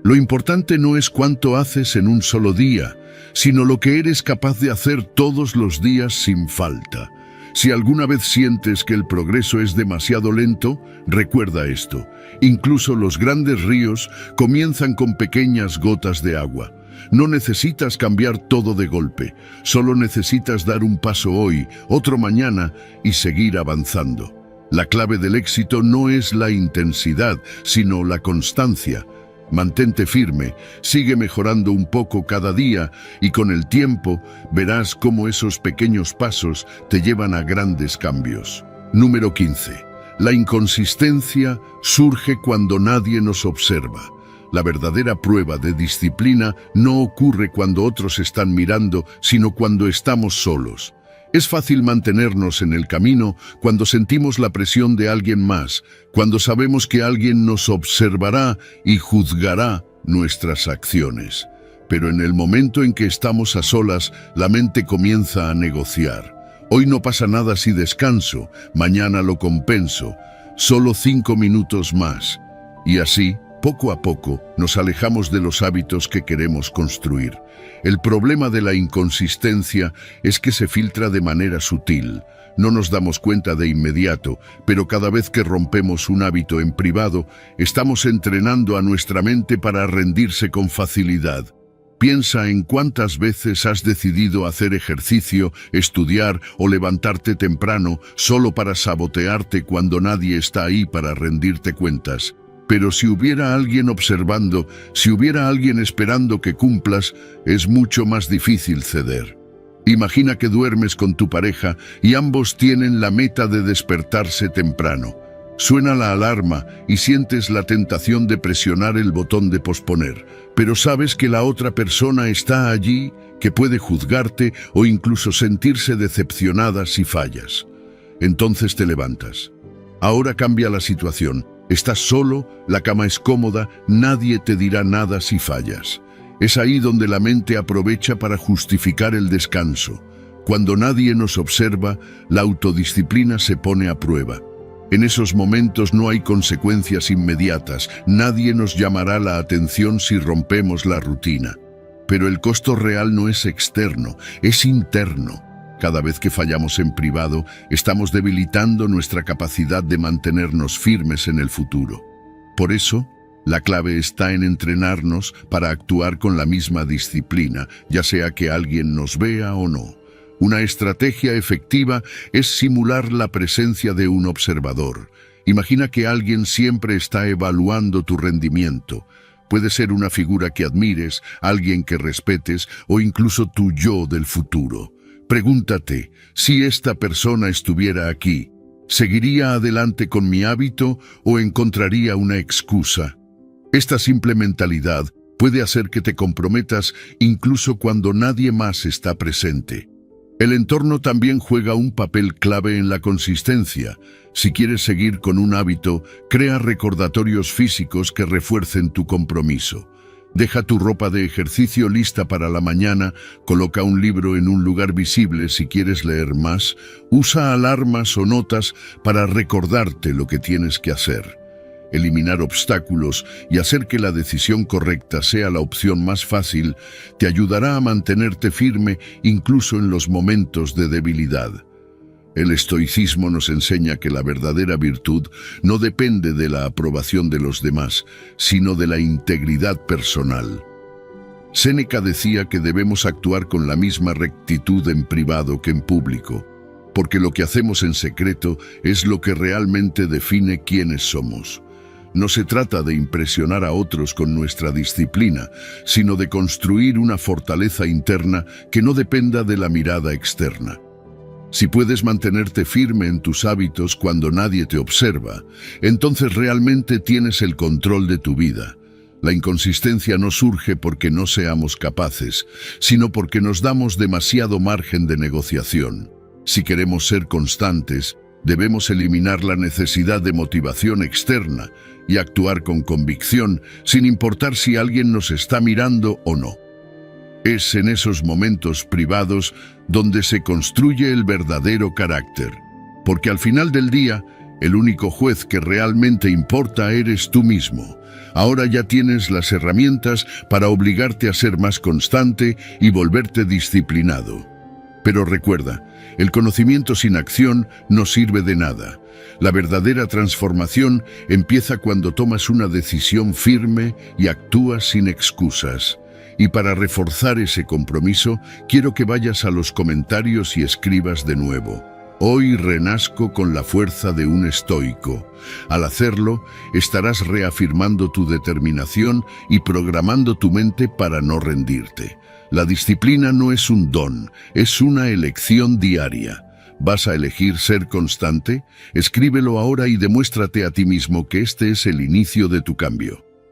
Lo importante no es cuánto haces en un solo día, sino lo que eres capaz de hacer todos los días sin falta. Si alguna vez sientes que el progreso es demasiado lento, recuerda esto. Incluso los grandes ríos comienzan con pequeñas gotas de agua. No necesitas cambiar todo de golpe, solo necesitas dar un paso hoy, otro mañana y seguir avanzando. La clave del éxito no es la intensidad, sino la constancia. Mantente firme, sigue mejorando un poco cada día y con el tiempo verás cómo esos pequeños pasos te llevan a grandes cambios. Número 15. La inconsistencia surge cuando nadie nos observa. La verdadera prueba de disciplina no ocurre cuando otros están mirando, sino cuando estamos solos. Es fácil mantenernos en el camino cuando sentimos la presión de alguien más, cuando sabemos que alguien nos observará y juzgará nuestras acciones. Pero en el momento en que estamos a solas, la mente comienza a negociar. Hoy no pasa nada si descanso, mañana lo compenso, solo 5 minutos más. Y así, poco a poco, nos alejamos de los hábitos que queremos construir. El problema de la inconsistencia es que se filtra de manera sutil. No nos damos cuenta de inmediato, pero cada vez que rompemos un hábito en privado, estamos entrenando a nuestra mente para rendirse con facilidad. Piensa en cuántas veces has decidido hacer ejercicio, estudiar o levantarte temprano solo para sabotearte cuando nadie está ahí para rendirte cuentas. Pero si hubiera alguien observando, si hubiera alguien esperando que cumplas, es mucho más difícil ceder. Imagina que duermes con tu pareja y ambos tienen la meta de despertarse temprano. Suena la alarma y sientes la tentación de presionar el botón de posponer, pero sabes que la otra persona está allí, que puede juzgarte o incluso sentirse decepcionada si fallas. Entonces te levantas. Ahora cambia la situación. Estás solo, la cama es cómoda, nadie te dirá nada si fallas. Es ahí donde la mente aprovecha para justificar el descanso. Cuando nadie nos observa, la autodisciplina se pone a prueba. En esos momentos no hay consecuencias inmediatas, nadie nos llamará la atención si rompemos la rutina. Pero el costo real no es externo, es interno. Cada vez que fallamos en privado, estamos debilitando nuestra capacidad de mantenernos firmes en el futuro. Por eso, la clave está en entrenarnos para actuar con la misma disciplina, ya sea que alguien nos vea o no. Una estrategia efectiva es simular la presencia de un observador. Imagina que alguien siempre está evaluando tu rendimiento. Puede ser una figura que admires, alguien que respetes o incluso tu yo del futuro. Pregúntate, si esta persona estuviera aquí, ¿seguiría adelante con mi hábito o encontraría una excusa? Esta simple mentalidad puede hacer que te comprometas incluso cuando nadie más está presente. El entorno también juega un papel clave en la consistencia. Si quieres seguir con un hábito, crea recordatorios físicos que refuercen tu compromiso. Deja tu ropa de ejercicio lista para la mañana, coloca un libro en un lugar visible si quieres leer más, usa alarmas o notas para recordarte lo que tienes que hacer. Eliminar obstáculos y hacer que la decisión correcta sea la opción más fácil te ayudará a mantenerte firme incluso en los momentos de debilidad. El estoicismo nos enseña que la verdadera virtud no depende de la aprobación de los demás, sino de la integridad personal. Séneca decía que debemos actuar con la misma rectitud en privado que en público, porque lo que hacemos en secreto es lo que realmente define quiénes somos. No se trata de impresionar a otros con nuestra disciplina, sino de construir una fortaleza interna que no dependa de la mirada externa. Si puedes mantenerte firme en tus hábitos cuando nadie te observa, entonces realmente tienes el control de tu vida. La inconsistencia no surge porque no seamos capaces, sino porque nos damos demasiado margen de negociación. Si queremos ser constantes, debemos eliminar la necesidad de motivación externa y actuar con convicción, sin importar si alguien nos está mirando o no. Es en esos momentos privados donde se construye el verdadero carácter, porque al final del día, el único juez que realmente importa eres tú mismo. Ahora ya tienes las herramientas para obligarte a ser más constante y volverte disciplinado. Pero recuerda, el conocimiento sin acción no sirve de nada. La verdadera transformación empieza cuando tomas una decisión firme y actúas sin excusas. Y para reforzar ese compromiso, quiero que vayas a los comentarios y escribas de nuevo. Hoy renazco con la fuerza de un estoico. Al hacerlo, estarás reafirmando tu determinación y programando tu mente para no rendirte. La disciplina no es un don, es una elección diaria. ¿Vas a elegir ser constante? Escríbelo ahora y demuéstrate a ti mismo que este es el inicio de tu cambio.